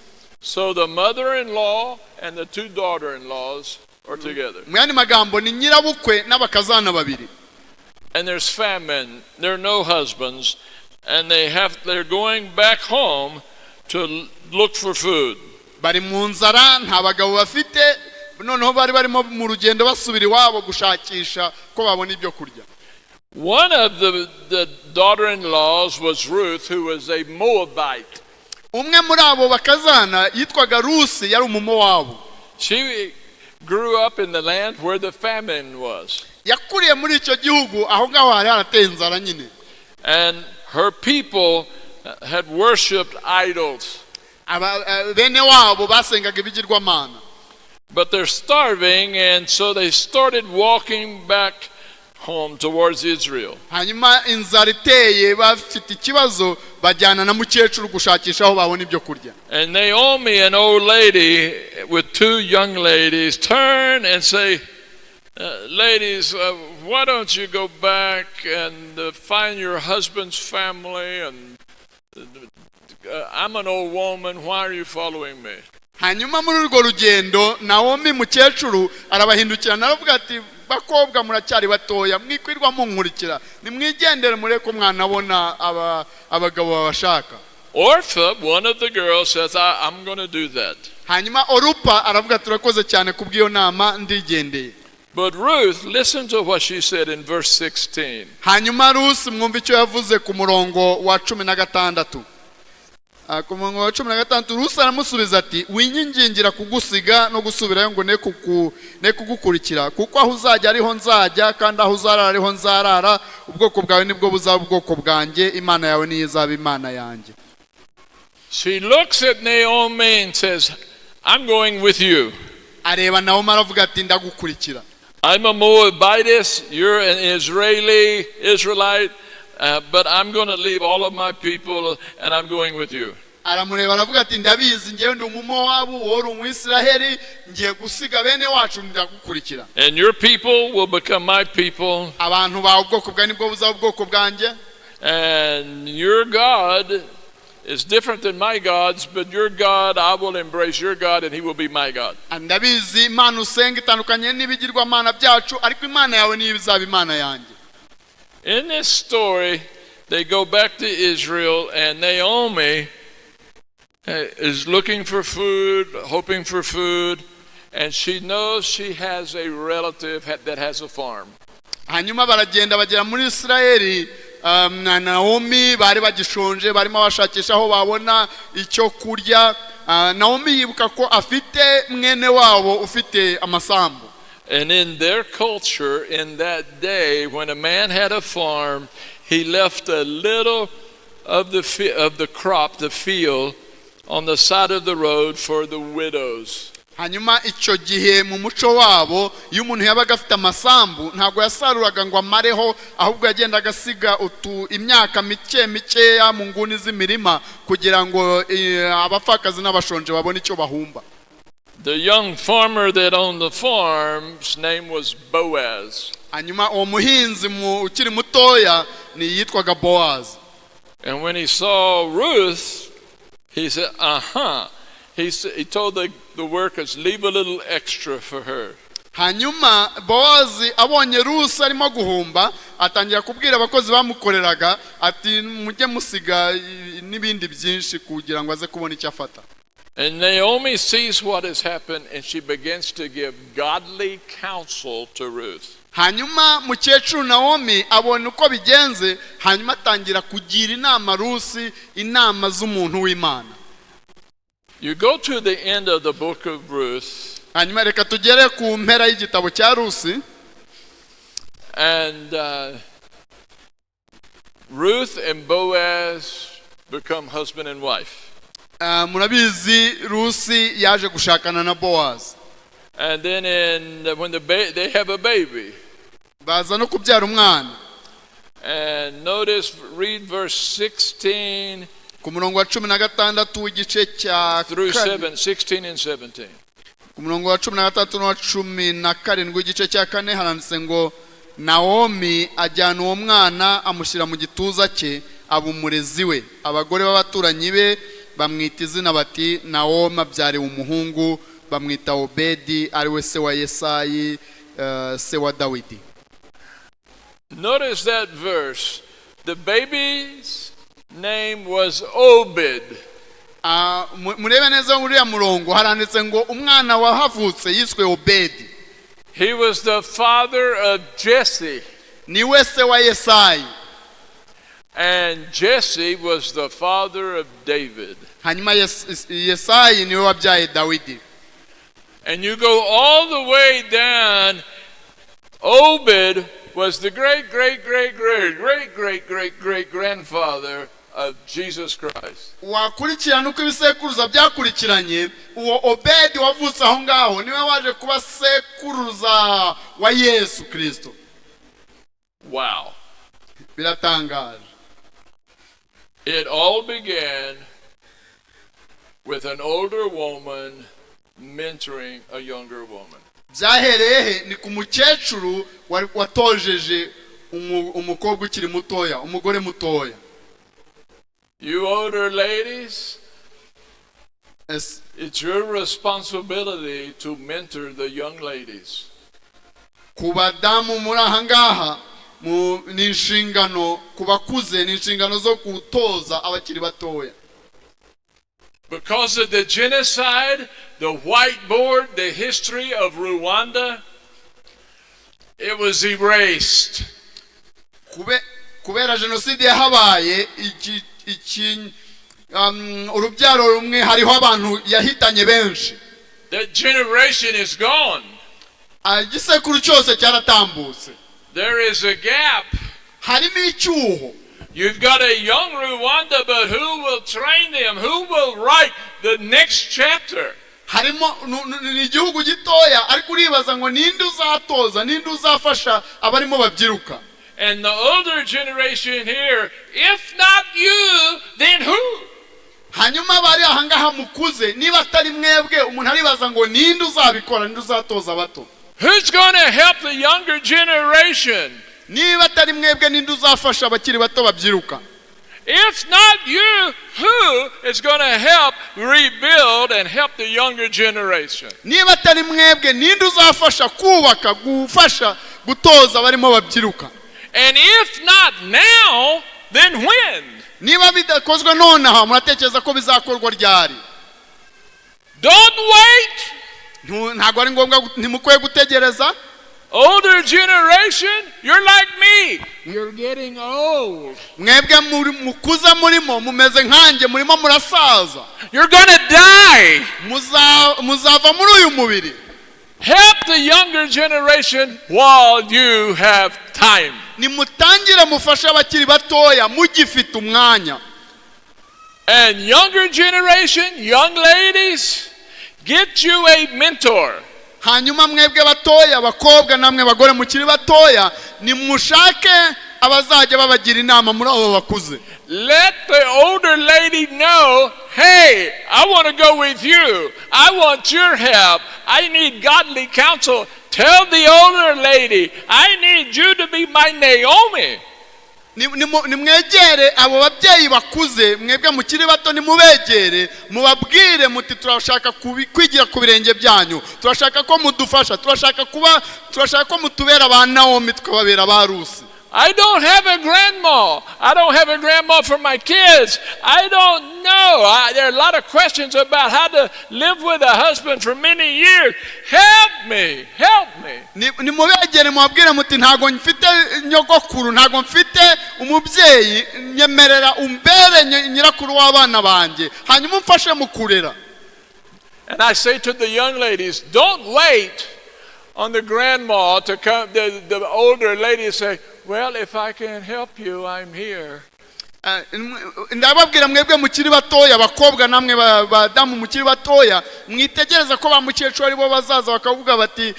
So the mother-in-law and the two daughter-in-laws are together. Mu yandi magambo ni nyirabukwe n'abakazana babiri. And there's famine. There are no husbands, and they're going back home to look for food. Bari mu nzara, nta bagabo bafite, noneho bari barimo mu rugendo basubira iwabo gushakisha ko babona ibyo kurya. One of the daughter-in-laws was Ruth, who was a Moabite. Umwe muri abo bakazana yitwaga Rusi, yari umumowabu. She grew up in the land where the famine was. Yakuriye muri icyo gihugu aho ngaho hari harateye inzara nyine. And her people had worshipped idols. Bene wabo basengaga ibigirwamana. But they're starving, and so they started walking back home towards Israel. Hanyuma inzara iteye, bafite ikibazo, bajyana na mukecuru gushakisha aho babona ibyo kurya. And Naomi, an old lady with two young ladies, turn and say, ladies, why don't you go back and find your husband's family? And I'm an old woman, why are you following me? Hanyuma muri urwo rugendo Naomi mukecuru arabahindukirana aravuga ati, bakobwa muracyari batoya, mwikwirwa munkurikira, nimwigendere mureko mwanabona abagabo babashaka. Orpha, one of the girls, says, I'm going to do that. Hanyuma Orupa aravuga turakoze cyane kubw'iyo nama ndigendeye. But Ruth, listen to what she said in verse 16. Hanyuma Rusi mwumva icyo yavuze ku murongo wa 16. Ku murongo wa 16 Rusi aramusubiza ati, winyingingira kugusiga no gusubirayo ngo ne kugukurikira, kuko aho uzajya ariho nzajya, kandi aho uzarara ariho nzarara, ubwoko bwawe nibwo buzaba ubwoko bwanjye, imana yawe niyo izaba imana yanjye. She looks at Naomi and says, I'm going with you. Areba Naomi aravuga ati, ndagukurikira. I'm a Moabitess, you're an Israelite, but I'm going to leave all of my people and I'm going with you. Aramureba aravuga ati, ndabizi ngewe ndi umumowabu, wowe uri umwisiraheli, ngiye gusiga bene wacu ndagukurikira. And your people will become my people. Abantu bawe ubwoko bwawe nibwo buzaba ubwoko bwanjye. And your God is different than my gods, but your God, I will embrace your God and he will be my God. Ndabizi imana usenga itandukanye n'ibigirwamana byacu, ariko imana yawe niyo izaba imana yanjye. In this story, they go back to Israel, and Naomi is looking for food, hoping for food, and she knows she has a relative that has a farm. Hanyuma baragenda bagera muri Israeli, na Naomi bari bagishonje, barimo bashakisha aho babona icyo kurya. Naomi yibuka ko afite mwene wabo ufite amasambu. And in their culture, in that day, when a man had a farm, he left a little of the crop, the field, on the side of the road for the widows. Hanyuma icyo gihe mu muco wabo, iyo umuntu yabaga afite amasambu ntabwo yasaruraga ngo amareho, ahubwo yagendaga asiga imyaka mikeya mu nguni z'imirima kugira ngo abapfakazi n'abashonje babone icyo bahumba. The young farmer that owned the farm's name was Boaz. Hanyuma uwo muhinzi ukiri mutoya ni yitwaga Boaz. And when he saw Ruth, he said, He told the workers, leave a little extra for her. Hanyuma Boaz abonye Rusi arimo guhumba, atangira kubwira abakozi bamukoreraga ati, mujye musiga n'ibindi byinshi kugira ngo aze kubona icyo afata. And Naomi sees what has happened, and she begins to give godly counsel to Ruth. Hanyuma mukecuru Naomi abona uko bigenze, hanyuma atangira kugira inama Rusi, inama z'umuntu w'Imana. You go to the end of the book of Ruth. Hanyuma reka tugere ku mpera y'igitabo cya Rusi. And Ruth and Boaz become husband and wife. Murabizi Rusi yaje gushakana na Boaz. And then when they have a baby. Baza no kubyara umwana. And notice, read verse 16 ku murongo wa 16 w'igice cya through 16 and 17. ku murongo wa 16 n'uwa 17 w'igice cya 4 haranditse ngo Naomi ajyana uwo mwana amushyira mu gituza cye aba umurezi we. Abagore b'abaturanyi be bamwita izina bati Naomi abyariwe umuhungu, bamwita Obedi ari we se wa Yesayi se wa Dawidi. Notice that verse. The baby's name was Obed. Murebe neza uriya murongo haranditse ngo umwana wahavutse yiswe Obedi. He was the father of Jesse. Ni we se wa Yesayi. And Jesse was the father of David. Hanyuma Yesayi niwe wabyaye Dawidi. And you go all the way down, Obed was the great grandfather of Jesus Christ. Wakurikirana uko ibisekuruza byakurikiranye, uwo Obedi wavutse aho ngaho niwe waje kuba sekuruza wa Yesu Kristo. Wow. Biratangaje. It all began with an older woman mentoring a younger woman. Byahereye ni ku mukecuru watojeje umukobwa ukiri mutoya, umugore mutoya. You older ladies, it's your responsibility to mentor the young ladies. Kubadamu muri aha ngaha ni inshingano, kubakuze ni inshingano zo gutoza abakiri batoya. Because of the genocide, the whiteboard, the history of Rwanda, it was erased. Kubera jenoside yahabaye urubyaro rumwe hariho abantu yahitanye benshi. That generation is gone. Igisekuru cyose cyaratambutse. There is a gap. Harimo icyuho. You've got a young Rwanda, but who will train them? Who will write the next chapter? Harimo ni igihugu gitoya ariko uribaza ngo ninde uzatoza, ninde uzafasha abarimo babyiruka. And the older generation here, if not you, then who? Hanyuma bari aha ngaha mukuze, niba atari mwebwe umuntu aribaza ngo ninde uzabikora, ninde uzatoza abato. Who's going to help the younger generation? Niba atari mwebwe ninde uzafasha abakiri bato babyiruka. If not you, who is going to help rebuild and help the younger generation? Niba atari mwebwe ninde uzafasha kubaka, gufasha gutoza barimo babyiruka. And if not now, then when? Niba bidakozwe nonaha muratekereza ko bizakorwa ryari? Don't wait. Ntago ari ngombwa, ntimukwiye gutegereza. Older generation, you're like me. You're getting old. Mwebwe mukuza murimo mumeze nkanjye, murimo murasaza. You're going to die. Muzava muri uyu mubiri. Help the younger generation while you have time. Nimutangire mufasha abakiri batoya mugifite umwanya. And younger generation, young ladies, get you a mentor. Hanyuma mwebwe batoya, abakobwa namwe bagore mukiri batoya, nimushake abazajya babagira inama muri abo bakuze. Let the older lady know, hey, I want to go with you. I want your help. I need godly counsel. Tell the older lady, I need you to be my Naomi. Nimwegere abo babyeyi bakuze, mwebwe mukiri bato nimubegere, mubabwire muti turashaka kwigira ku birenge byanyu, turashaka ko mudufasha, turashaka ko mutubera ba Naomi tukababera ba Rusi. I don't have a grandma. I don't have a grandma for my kids. I don't know. There are a lot of questions about how to live with a husband for many years. Help me. Help me. Nimubegere mubabwire muti ntago mfite nyogokuru, ntago mfite umubyeyi, nyemerera umbere nyirakuru w'abana banjye, hanyuma umfashe mu kurera. And I say to the young ladies, don't wait on the grandma to come, the older lady say, well, if I can help you, I'm here. Ndababwira mwebwe mukiri batoya, abakobwa namwe badamu mukiri batoya, mwitegereza ko ba mukecuru ari bo bazaza bakavuga bati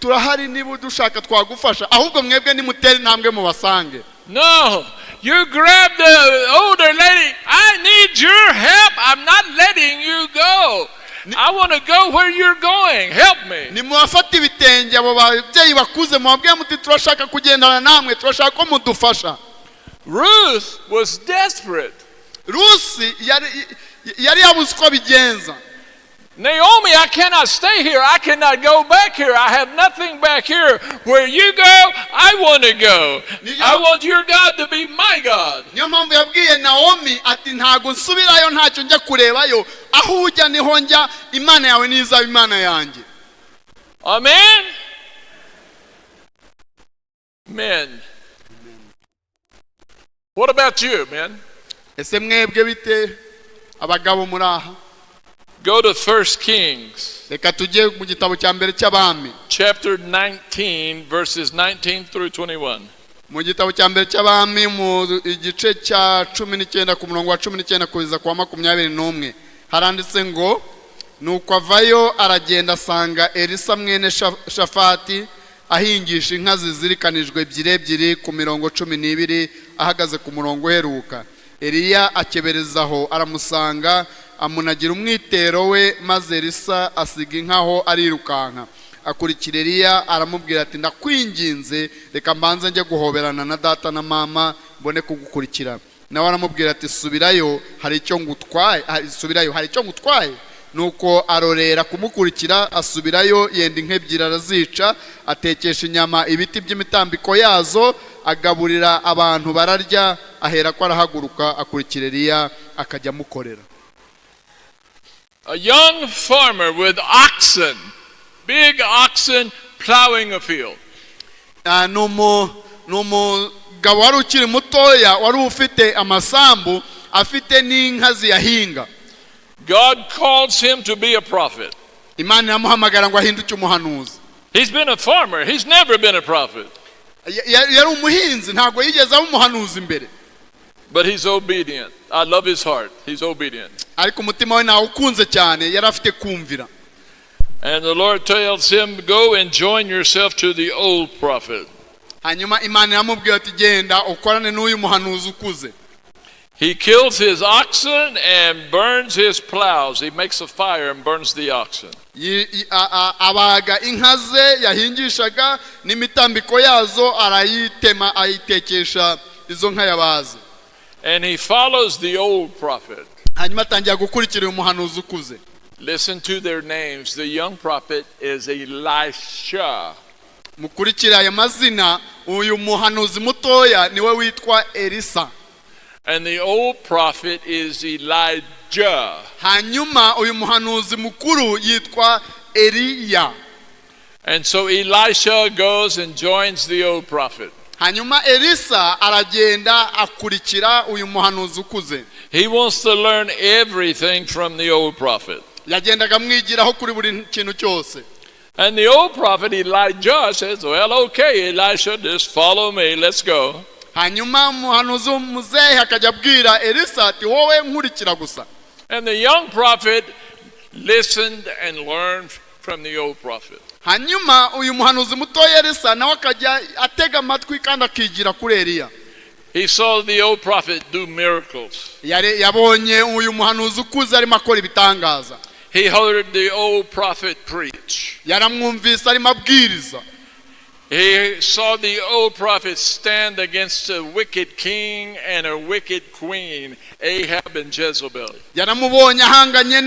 turahari, niba dushaka twagufasha. Ahubwo mwebwe nimutera intambwe mu basange No, you grab the older lady. I need your help. I'm not letting you go. I want to go where you're going. Help me. Nimuwafata ibitenge abo babyeyi bakuze mubabwiye muti turashaka kugendana namwe turashaka ko mudufasha. Ruth was desperate. Rusi yari yabuze uko bigenza. Naomi, I cannot stay here. I cannot go back here. I have nothing back here. Where you go, I want to go. I want your God to be my God. Niyo mpamvu yabwiye Naomi ati ntago nsubirayo ntacyo njya kurebayo aho ujya niho njya Imana yawe nizaba Imana yanjye. Amen. Men. What about you, men? Ese mwebwe bite abagabo muri aha? Go to 1 Kings. Reka tujye mu gitabo cya mbere cy'abami. Chapter 19 verses 19 through 21. Mu gitabo cya mbere cy'abami mu igice cya 19 ku murongo wa 19 kugeza kwa 21 haranditse ngo nuko avayo aragenda asanga Elisa mwene Shafati ahingisha inka zizirikanijwe ebyiri ku mirongo 12 ahagaze ku murongo uheruka. Eliya akeberezaho aramusanga amunagira umwitero we maze Elisa asiga inkaho arirukanka. Akurikira Eliya aramubwira ati ndakwinginze reka mbanze njye guhoberana na data na mama mbone kugukurikira. Nawe aramubwira ati subirayo hari icyo ngutwaye. Nuko arorera kumukurikira asubirayo yenda inka ebyiri arazica atekesha inyama ibiti by'imitambiko yazo agaburira abantu bararya ahera ko arahaguruka akurikira Eliya akajya mukorera. A young farmer with oxen, big oxen plowing a field. Numugabo wari ukiri mutoya wari ufite amasambu afite n'inka ziyahinga. God calls him to be a prophet. Imana yamuhamagara ngo ahinduke umuhanuzi. He's been a farmer. He's never been a prophet. Yari umuhinzi ntago yigeze aba umuhanuzi mbere. But he's obedient. I love his heart. He's obedient. Ariko umutima we nawo ukunze cyane yari afite kumvira. And the Lord tells him, go and join yourself to the old prophet. Hanyuma Imana yamubwiye ati genda ukorane n'uyu muhanuzi ukuze. He kills his oxen and burns his plows. He makes a fire and burns the oxen. Abaga inka ze yahingishaga n'imitambiko yazo arayitema ayitekesha izo nka yabaze. And he follows the old prophet. Hanyuma atangira gukurikira umuhanuzi ukuze. Listen to their names. The young prophet is Elisha. Mukurikira aya mazina uyu muhanuzi mutoya niwe witwa Elisa. And the old prophet is Elijah. Hanyuma uyu muhanuzi mukuru yitwa Eliya. And so Elisha goes and joins the old prophet. Hanyuma Elisa aragenda akurikira uyu muhanuzi ukuze. He wants to learn everything from the old prophet. Yagendaga mwigiraho kuri buri kintu cyose. And the old prophet Elijah says, well, okay, Elisha, just follow me, let's go. Hanyuma umuhanuzi w'umuzehe akajya abwira Elisa ati wowe nkurikira gusa. And the young prophet listened and learned from the old prophet. Hanyuma uyu muhanuzi mutoya Elisa nawe akajya atega amatwi kandi akigira kuri Eliya. He saw the old prophet do miracles. Yabonye uyu muhanuzi ukuze arimo akora ibitangaza. He heard the old prophet preach. Yaramwumvise arimo abwiriza. He saw the old prophet stand against a wicked king and a wicked queen, Ahab and Jezebel. Yaramubonye ahanganye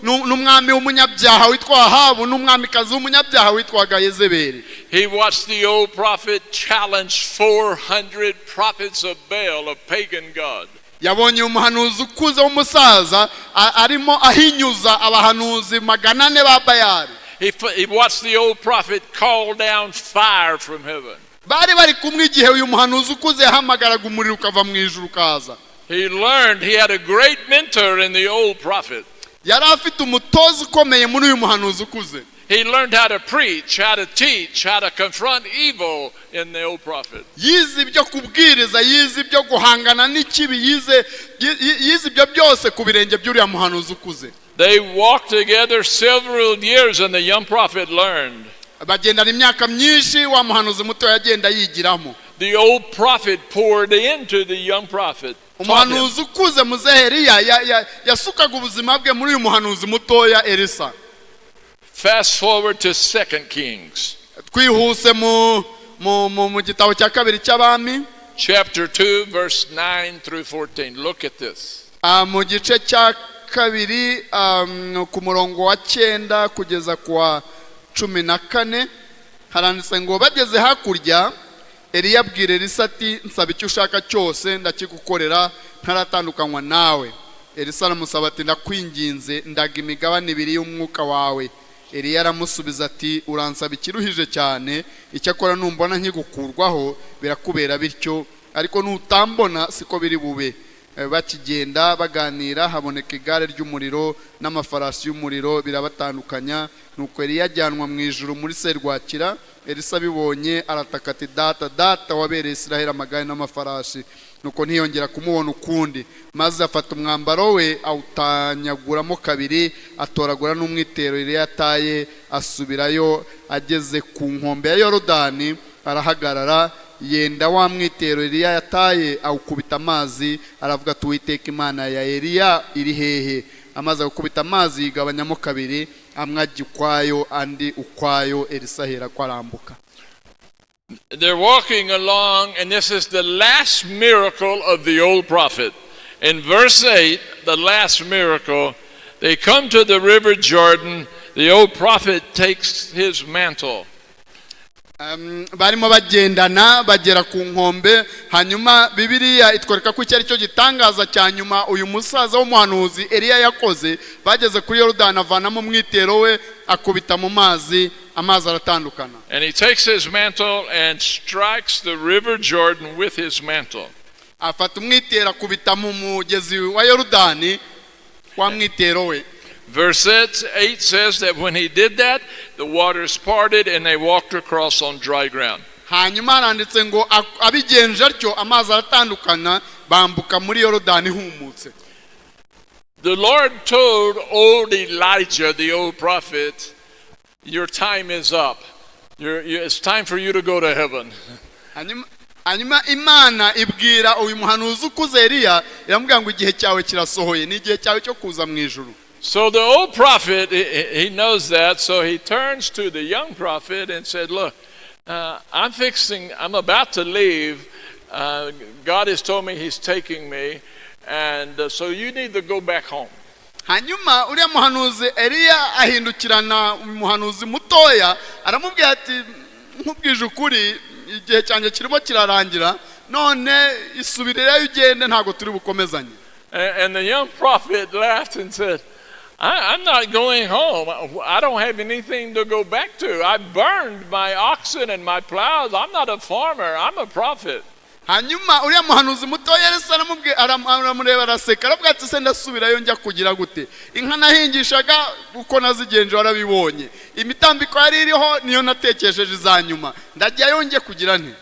n'umwami w'umunyabyaha witwa Ahabu n'umwamikazi w'umunyabyaha witwaga Yezebeli. He watched the old prophet challenge 400 prophets of Baal, of pagan god. Yabonye umuhanuzi ukuze w'umusaza arimo ahinyuza abahanuzi 400 ba Bayali. He watched the old prophet call down fire from heaven. Bari kumwe igihe uyu muhanuzi ukuze yahamagaraga umuriro ukava mu ijuru kaza. He learned, he had a great mentor in the old prophet. Yari afite umutoza ukomeye muri uyu muhanuzi ukuze. He learned how to preach, how to teach, how to confront evil in the old prophet. Yize ibyo kubwiriza, yize ibyo guhangana n'ikibi, yize ibyo byose ku birenge by'uriya muhanuzi ukuze. They walked together several years and the young prophet learned. Bagendana imyaka myinshi wa muhanuzi muto yagenda yigiramo. the old prophet poured into the young prophet. umuhanuzi ukuze muzehe Eliya yasukaga ubuzima bwe muri uyu muhanuzi mutoya Elisa. Fast forward to 2 Kings. Twihuse mu gitabo cya kabiri cy'abami Chapter 2 verse 9 through 14. Look at this. mu gice cya kabiri ku murongo wa 9 kugeza kwa 14 haranditse ngo bageze hakurya Eliya abwira Elisa ati nsaba icyo ushaka cyose ndakigukorera ntaratandukanywa nawe. Elisa aramusaba ati ndakwinginze ndaga imigabane 2 y'umwuka wawe. Eliya aramusubiza ati uransaba ikiruhije cyane, icyakora numbona nkigukurwaho birakubera bityo, ariko nutambona siko biri bube. Bakigenda baganira haboneka igare ry'umuriro n'amafarasi y'umuriro birabatandukanya, nuko Eliya ajyanwa mu ijuru muri serwakira. Elisa bibonye arataka ati data wabereye Israheli amagare n'amafarasi, nuko ntiyongera kumubona ukundi, maze afata umwambaro we awutanyaguramo kabiri, atoragura n'umwitero Eliya yataye, asubirayo. Ageze ku nkombe ya Yorodani arahagarara, yenda wa mwitero Eliya yataye awukubita amazi, aravuga ati Uwiteka Imana ya Eliya iri hehe? Amaze gukubita amazi yigabanyamo kabiri, amwe ajya ukwayo andi ukwayo. Elisa ahera ko arambuka. They're walking along, and this is the last miracle of the old prophet. In verse 8, the last miracle, they come to the river Jordan. The old prophet takes his mantle. Barimo bagendana bagera ku nkombe, hanyuma Bibiliya itwereka ko cyari cyo gitangaza cya nyuma uyu musaza w'umuhanuzi Eliya yakoze. Bageze kuri Yorodani avanamo umwitero we akubita mu mazi, amazi aratandukana. And he takes his mantle and strikes the river Jordan with his mantle. Afata umwitero akubita mu mugezi wa Yorodani wa mwitero we. Verse 8 says that when he did that, the waters parted and they walked across on dry ground. Hanyuma haranditse ngo abigenje atyo amazi aratandukana bambuka muri Yorodani humutse. The Lord told old Elijah, the old prophet, your time is up. It's time for you to go to heaven. Hanyuma Imana ibwira uyu muhanuzi ukuze Eliya, iramubwira ngo igihe cyawe kirasohoye, ni igihe cyawe cyo kuza mu ijuru. So the old prophet, he knows that, so he turns to the young prophet and said, look, I'm about to leave. God has told me he's taking me, and so you need to go back home. Hanyuma uriya muhanuzi Eliya ahindukirana umuhanuzi mutoya aramubwira ati nkubwije ukuri igihe cyanjye kirimo kirarangira, none isubireyo ugende ntago turi bukomezanye. And the young prophet laughed and said, I'm not going home. I don't have anything to go back to. I burned my oxen and my plows. I'm not a farmer. I'm a prophet. Hanyuma uriya muhanuzi mutoya Elisa aramureba araseka, aravuga ati se ndasubirayo njya kugira gute? Inka nahingishaga uko nazigenje warabibonye, imitambiko yari iriho niyo natekesheje izanyuma, ndajyayo njye kugira nte?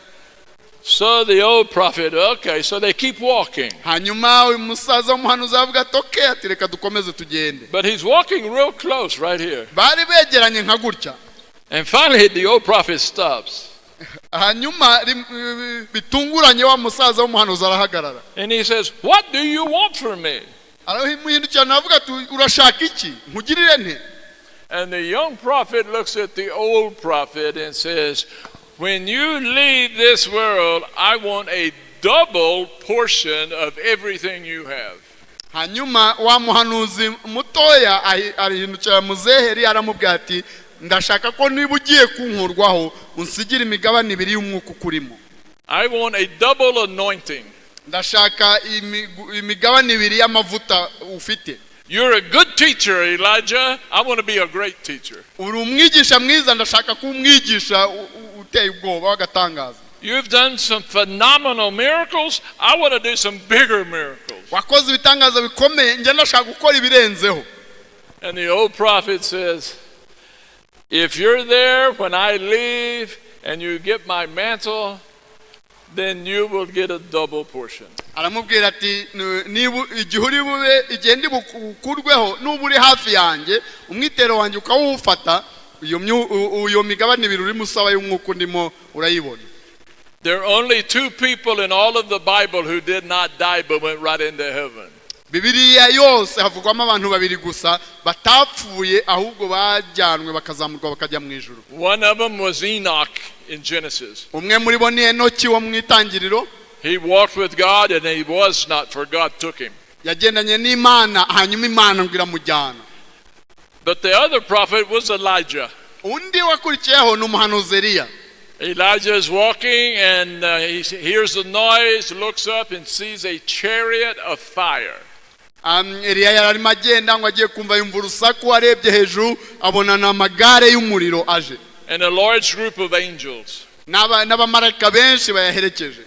So the old prophet, okay, so they keep walking. Hanyuma uyu musaza w'umuhanuzi avuga ati okay, ati reka dukomeze tugende. But he's walking real close right here. Bari begeranye nka gutya. And finally the old prophet stops. Hanyuma bitunguranye wa musaza w'umuhanuzi arahagarara. And he says, what do you want from me? Aramuhindukirana avuga ati urashaka iki? Nkugirire nte? And the young prophet looks at the old prophet and says, when you leave this world, I want a double portion of everything you have. Hanyuma wa muhanuzi mutoya arihindukira muzehe Eliya aramubwira ati ndashaka ko niba ugiye kunkurwaho unsigira imigabane 2 y'umwuka ukurimo. I want a double anointing. Ndashaka imigabane 2 y'amavuta ufite. You're a good teacher, Elijah. I want to be a great teacher. Uri umwigisha mwiza, ndashaka ko umwigisha uteye ubwoba wagatangaza. You've done some phenomenal miracles. I want to do some bigger miracles. Wakoze ibitangaza bikomeye, njye ndashaka gukora ibirenzeho. And the old prophet says, if you're there when I leave and you get my mantle, then you will get a double portion. Aramubwira ati niba igihuri bube igende bukurweho n'uburi hafi yanjye umwitero wanjye ukawufata, uyo migabane 2 uri musaba y'umwuka ndimo urayibona. There are only two people in all of the Bible who did not die but went right into heaven. Bibiliya yose havugwamo abantu babiri gusa batapfuye ahubwo bajyanwe bakazamurwa bakajya mu ijuru. One of them was Enoch in Genesis. Umwe muri bo ni Enoki wo mu itangiriro. He walked with God and he was not, for God took him. Yagendanye n'Imana hanyuma Imana ngo iramujyana. But the other prophet was Elijah. Undi wakurikiyeho ni umuhanuzi Eliya. Elijah is walking and he hears the noise, looks up and sees a chariot of fire. Eliya yararimo agenda ngo agiye kumva yumva urusaku, arebye hejuru abona n'amagare y'umuriro aje. And a large group of angels. N'abamarayika benshi bayaherekeje.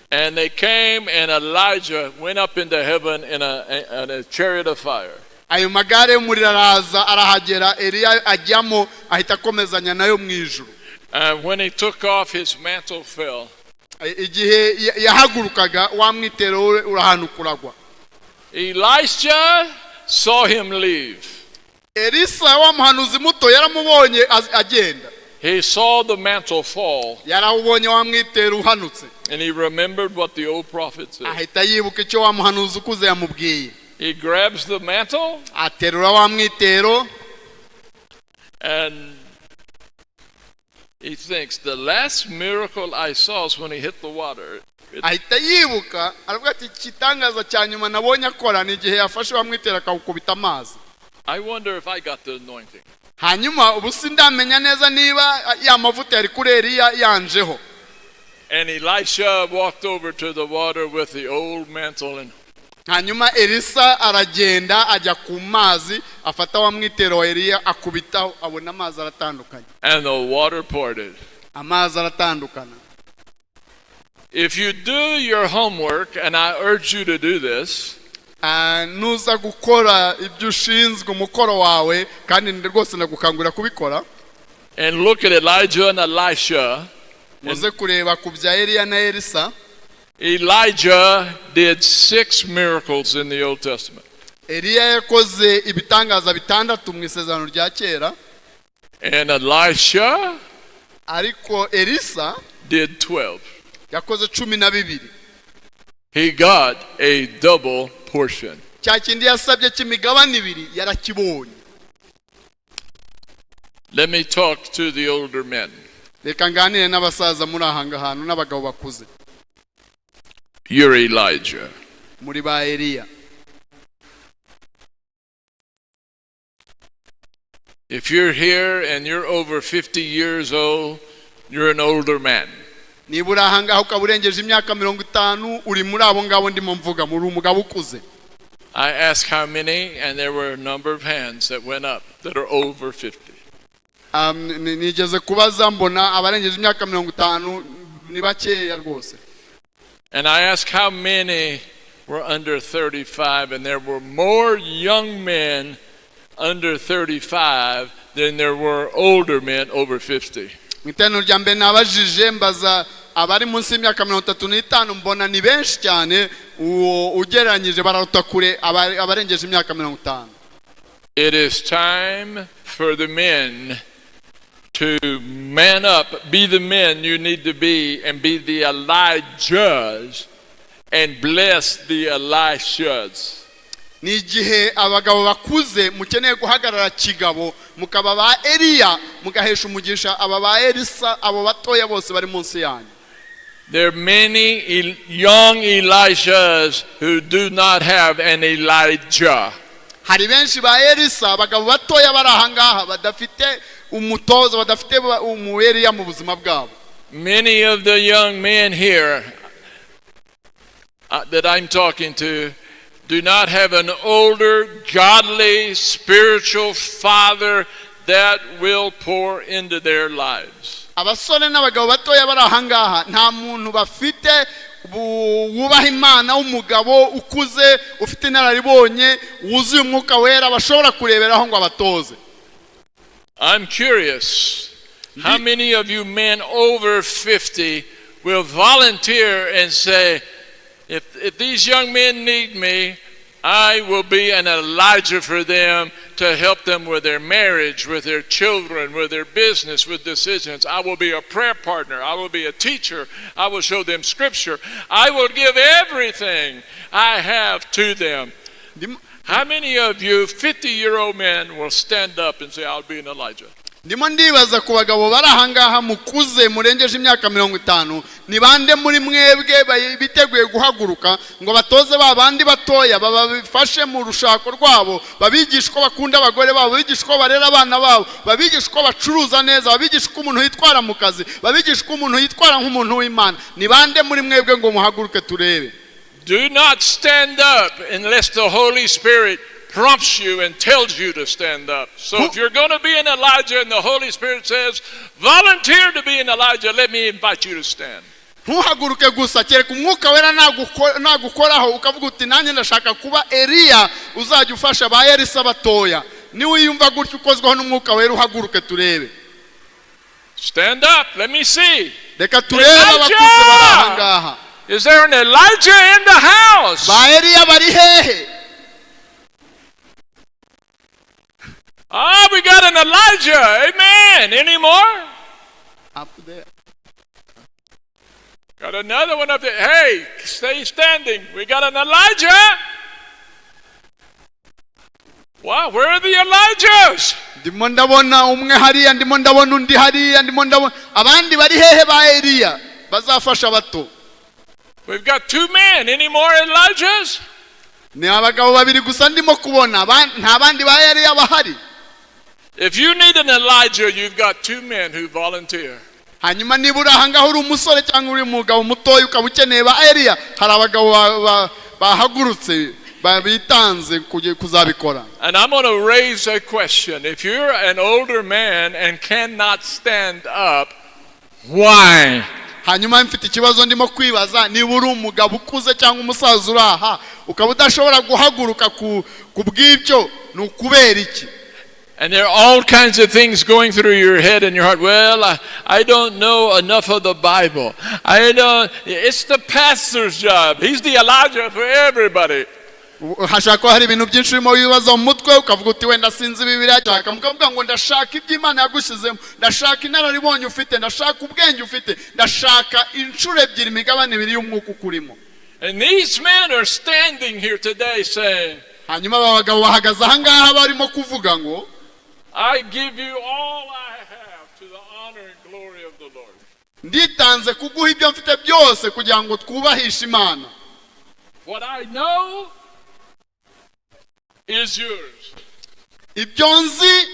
And they came and Elijah went up into heaven in a chariot of fire. Ayo magare y'umuriro araza arahagera, Eliya ajyamo ahita akomezanya nayo mu ijuru. And when he took off, his mantle fell. Igihe yahagurukaga wa mwitero urahanukuragwa. Elisha saw him leave. Elisa wa muhanuzi muto yaramubonye agenda. He saw the mantle fall. Yarawubonye wa mwitero uhanutse. And he remembered what the old prophet said. Ahita yibuka icyo wa muhanuzi ukuze yamubwiye. He grabs the mantle. Aterura wa mwitero. And he thinks, the last miracle I saw is when he hit the water. Ahita yibuka aravuga ati ikitangaza cya nyuma nabonye akora ni igihe yafashe wa mwitero akawukubita amazi. I wonder if I got the anointing. Hanyuma ubu sindamenya neza niba ya mavuta yari kuri Eliya yanjeho. And Elisha walked over to the water with the old mantle and hanyuma Elisa aragenda ajya ku mazi afata wa mwitero wa Eliya akubitaho abona amazi aratandukanye. And the water parted. Amazi aratandukana. If you do your homework, and I urge you to do this, nuza gukora ibyo ushinzwe umukoro wawe kandi rwose ndagukangurira kubikora, and look at Elijah and Elisha, muze kureba ku bya Eliya na Elisa. Elijah did 6 miracles in the Old Testament. Eliya yakoze ibitangaza bitandatu mu isezerano rya kera. And Elisha ariko Elisa did 12. yakoze 12. He got a double portion. Cya kindi yasabye cy'imigabane ibiri yarakibonye. Let me talk to the older men. Reka nganire n'abasaza muri ahanga hantu n'abagabo bakuze. You're Elijah. Muri ba Eliya. If you're here and you're over 50 years old, you're an older man. Nibura ahanga ukaba urengeje imyaka 50 uri muri abo ngabo ndimo mvuga muri umugabo ukuze. I asked how many, and there were a number of hands that went up that are over 50. Nigeze kubaza mbona abarengeje imyaka 50 ni bakeya rwose. And I asked how many were under 35, and there were more young men under 35 than there were older men over 50. Miteno rya mbere nabajije mbaza abari munsi y'imyaka 35 mbona ni benshi cyane ugereranyije bararuta kure abarengeje imyaka 50. It is time for the men to man up, be the men you need to be, and be the Elijahs and bless the Elishas. Ni igihe abagabo bakuze mukeneye guhagarara kigabo mukaba ba Eliya mugahesha umugisha aba ba Elisa abo batoya bose bari munsi yanyu. There are many young Elishas who do not have an Elijah. Hari benshi ba Elisa abagabo batoya bari ahangaha badafite umutozo badafite umueliya mu buzima bwabo. Many of the young men here that I'm talking to do not have an older, godly, spiritual father that will pour into their lives. Abasore n'abagabo batoya bari ahangaha nta muntu bafite wubaha Imana umugabo ukuze ufite inararibonye wuzuye umwuka wera bashobora kureberaho ngo abatoze. I'm curious, how many of you men over 50 will volunteer and say, if these young men need me, I will be an Elijah for them to help them with their marriage, with their children, with their business, with decisions. I will be a prayer partner. I will be a teacher. I will show them scripture. I will give everything I have to them. How many of you 50-year-old men will stand up and say, I'll be an Elijah? ndimo ndibaza ku bagabo bari ahangaha mukuze murengeje imyaka 50 ni bande muri mwebwe biteguye guhaguruka ngo batoze babandi batoya babafashe mu rushako rwabo, babigisha ko bakunda abagore babo, babigisha ko barera abana babo, babigisha ko bacuruza neza, babigisha ko umuntu yitwara mu kazi, babigisha ko umuntu yitwara nk'umuntu w'Imana? Ni bande muri mwebwe ngo muhaguruke turebe? Do not stand up unless the Holy Spirit prompts you and tells you to stand up. So if you're going to be an Elijah and the Holy Spirit says, volunteer to be an Elijah, let me invite you to stand. Ntuhaguruke gusa kereka umwuka wera nagukoraho ukavuga uti nanjye ndashaka kuba Eliya uzajya ufasha ba Elisa batoya. Ni wiyumva gutyo ukozweho n'umwuka wera uhaguruke turebe. Stand up, let me see. Reka turebe abakuze bari ahangaha. Is there an Elijah in the house? Ba Eliya bari hehe? Ah, we got an Elijah. Amen. Any more? Up there. Got another one up there. Hey, stay standing. We got an Elijah. Wow, where are the Elijahs? Ndimo ndabona umwe hariya, ndimo ndabona undi hariya, ndimo ndabona abandi bari hehe ba Eliya bazafasha bato. We've got 2 men. Any more Elijahs? Ni abagabo babiri gusa ndimo kubona, nta bandi ba Eliya bahari. If you need an Elijah, you've got 2 men who volunteer. Hanyuma niba uri ahangaho uri umusore cyangwa uri umugabo mutoya ukaba ukeneye ba Eliya, hari abagabo bahagurutse bitanze kuzabikora. And I'm going to raise a question. If you're an older man and cannot stand up, why? Hanyuma mfite ikibazo ndimo kwibaza, niba uri umugabo ukuze cyangwa umusaza uri aha ukaba udashobora guhaguruka ku bw'ibyo, ni ukubera iki? And there are all kinds of things going through your head and your heart. Well, I don't know enough of the Bible. It's the pastor's job. He's the Elijah for everybody. Hashaka hari ibintu byinshi urimo wibaza mu mutwe ukavuga uti wenda sinzi Bibiliya cyangwa mukavuga ngo ndashaka iby'Imana yagushizemo, ndashaka inararibonye ufite, ndashaka ubwenge ufite, ndashaka inshuro ebyiri imigabane ibiri y'umwuka ukurimo. And these men are standing here today saying, hanyuma abagabo bahagaze ahangaha barimo kuvuga ngo, I give you all I have to the honor and glory of the Lord. Nditanze kuguha ibyo mfite byose kugira ngo twubahishe Imana. What I know is yours. Ibyo nzi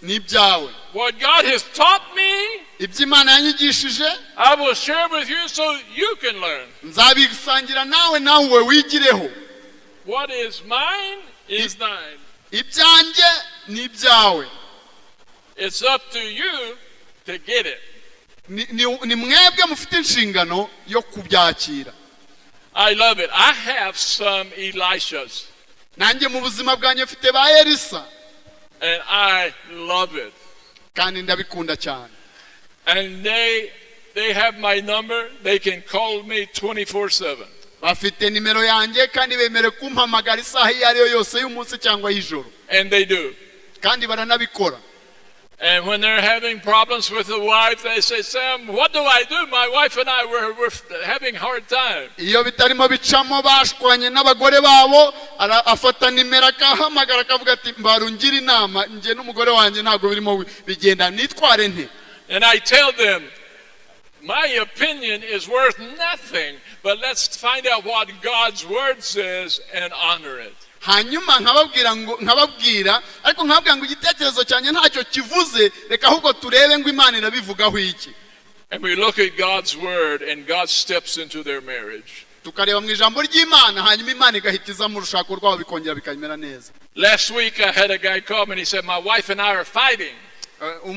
ni ibyawe. What God has taught me, ibyo Imana yanyigishije, I will share with you so you can learn. Nzabisangira nawe wigireho. What is mine is thine. Ibyanjye ni ibyawe. It's up to you to get it. Ni mwebwe mufite inshingano yo kubyakira. I love it. I have some Elishas. Nanjye mu buzima bwanjye mfite ba Elisa. And I love it. Kandi ndabikunda cyane. And they have my number. They can call me 24/7. Bafite nimero yanjye kandi bemere kumpamagara isaha iyo ariyo yose y'umunsi cyangwa y'ijoro. And they do. Kandi baranabikora. And when they're having problems with the wife, they say, Sam, what do I do? My wife and I we're having hard time. Iyo bitarimo bicamo bashwanye n'abagore babo, afata nimero akahamagara akavuga ati mbarungira inama, nje n'umugore wanjye ntago birimo bigenda, nitware nte? And I tell them, my opinion is worth nothing, but let's find out what God's word says and honor it. Hanyuma nkababwira ariko nkababwira ngo igitekerezo cyane ntacyo kivuze, reka ahubwo turebe ngo Imana irabivugaho iki. And we look at God's word and God steps into their marriage. Tukareba mu ijambo ry'Imana hanyuma Imana igahitiza mu rushako rwabo bikongera bikamera neza. Last week I had a guy call me and he said, my wife and I are fighting.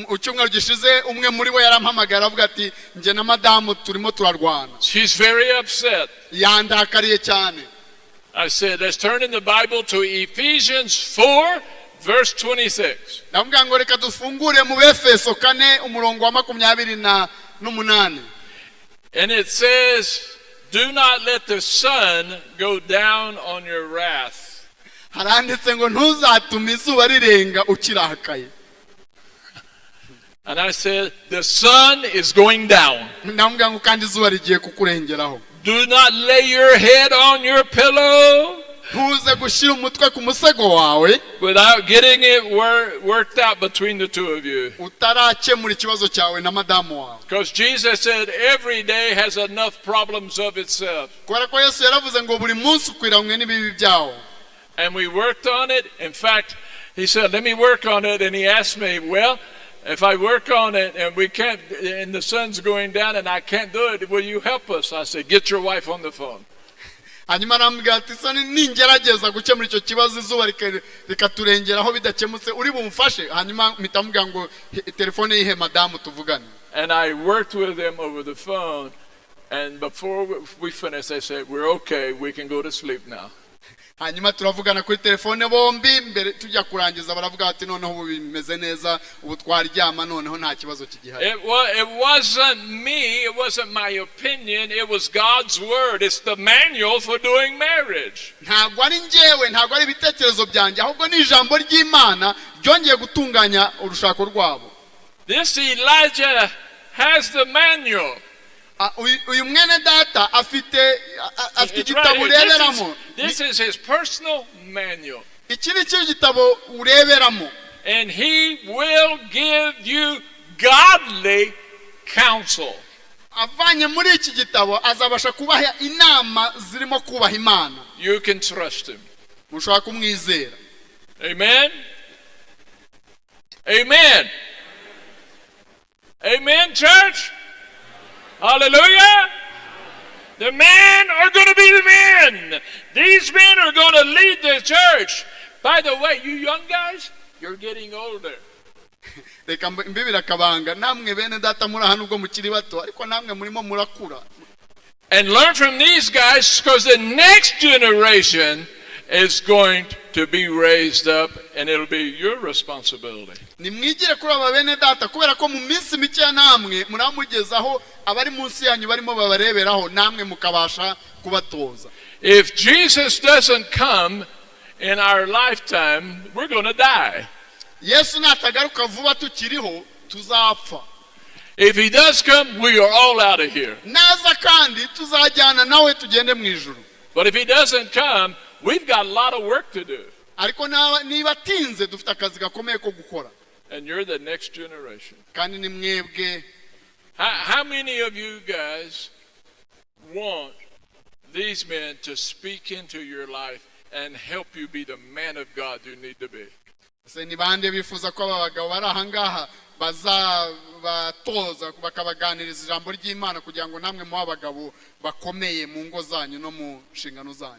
Ucyumweru gishize umwe muri bo yarampamagara avuga ati nje na madamu turimo turarwana. She's very upset. Yandakariye cyane. I said, let's turn in the Bible to Ephesians 4, verse 26. Ndamubwira ngo reka dufungure mu Efeso 4 umurongo wa 28. And it says, do not let the sun go down on your wrath. haranditse ngo ntuzatume izuba rirenga ukirakaye. And I said, the sun is going down. ndamubwira ngo kandi izuba rigiye kukurengeraho. Do not lay your head on your pillow ntuze gushyira umutwe ku musego wawe without getting it worked out between the two of you. utarakemura ikibazo cyawe na madamu wawe. Because Jesus said every day has enough problems of itself. kubera ko Yesu yaravuze ngo buri munsi ukwiranywe n'ibibi byawo. And we worked on it. In fact, he said, let me work on it. And he asked me, well, if I work on it and we can't, and the sun's going down and I can't do it, will you help us? I said, get your wife on the phone. hanyuma arambwira ati soni ningerageza gukemura icyo kibazo izuba rikaturengeraho bidakemutse uri bumfashe. hanyuma mitamubwira ngo telefone yihe madamu tuvugane. And I worked with them over the phone, and before we finished, they said, we're okay, we can go to sleep now. hanyuma turavugana kuri telefone bombi mbere tujya kurangiza baravuga ati noneho ubu bimeze neza ubu twaryama noneho nta kibazo kigihari. It wasn't me, it wasn't my opinion, it was God's word. It's the manual for doing marriage. ntabwo ari njyewe, ntabwo ari ibitekerezo byanjye, ahubwo ni ijambo ry'Imana ryongeye gutunganya urushako rwabo. This Elijah has the manual. uyu mwene data afite igitabo ureberamo. This is his personal manual. iki ni cyo gitabo ureberamo. And he will give you godly counsel. avanye muri iki gitabo azabasha kubaha inama zirimo kubaha Imana. You can trust him. mushobora kumwizera. Amen. Amen. Amen, church. Hallelujah. The men are going to be the men. These men are going to lead the church. By the way, you young guys, you're getting older. reka mbibira kabanga namwe bene data muri hano ubwo mukiri bato ariko namwe murimo murakura. And learn from these guys, because the next generation is going to be raised up and it'll be your responsibility. nimwigire kuri aba bene data kubera ko mu minsi mike namwe muramugezaho abari munsi yanyu barimo babareberaho namwe mukabasha kubatoza. If Jesus doesn't come in our lifetime, we're going to die. Yesu natagaruka vuba tukiriho tuzapfa. If he does come, we are all out of here. naza kandi tuzajyana nawe tugende mu ijuru. But if he doesn't come, we've got a lot of work to do. ariko niba tinze dufite akazi gakomeye ko gukora. And you're the next generation. kandi ni mwebwe. How many of you guys want these men to speak into your life and help you be the man of God you need to be? se ni bande bifuza ko aba bagabo bari ahangaha bazabatoza bakabaganiriza ijambo ry'Imana kugira ngo namwe mu abagabo bakomeye mu ngo zanyu no mu nshingano zanyu.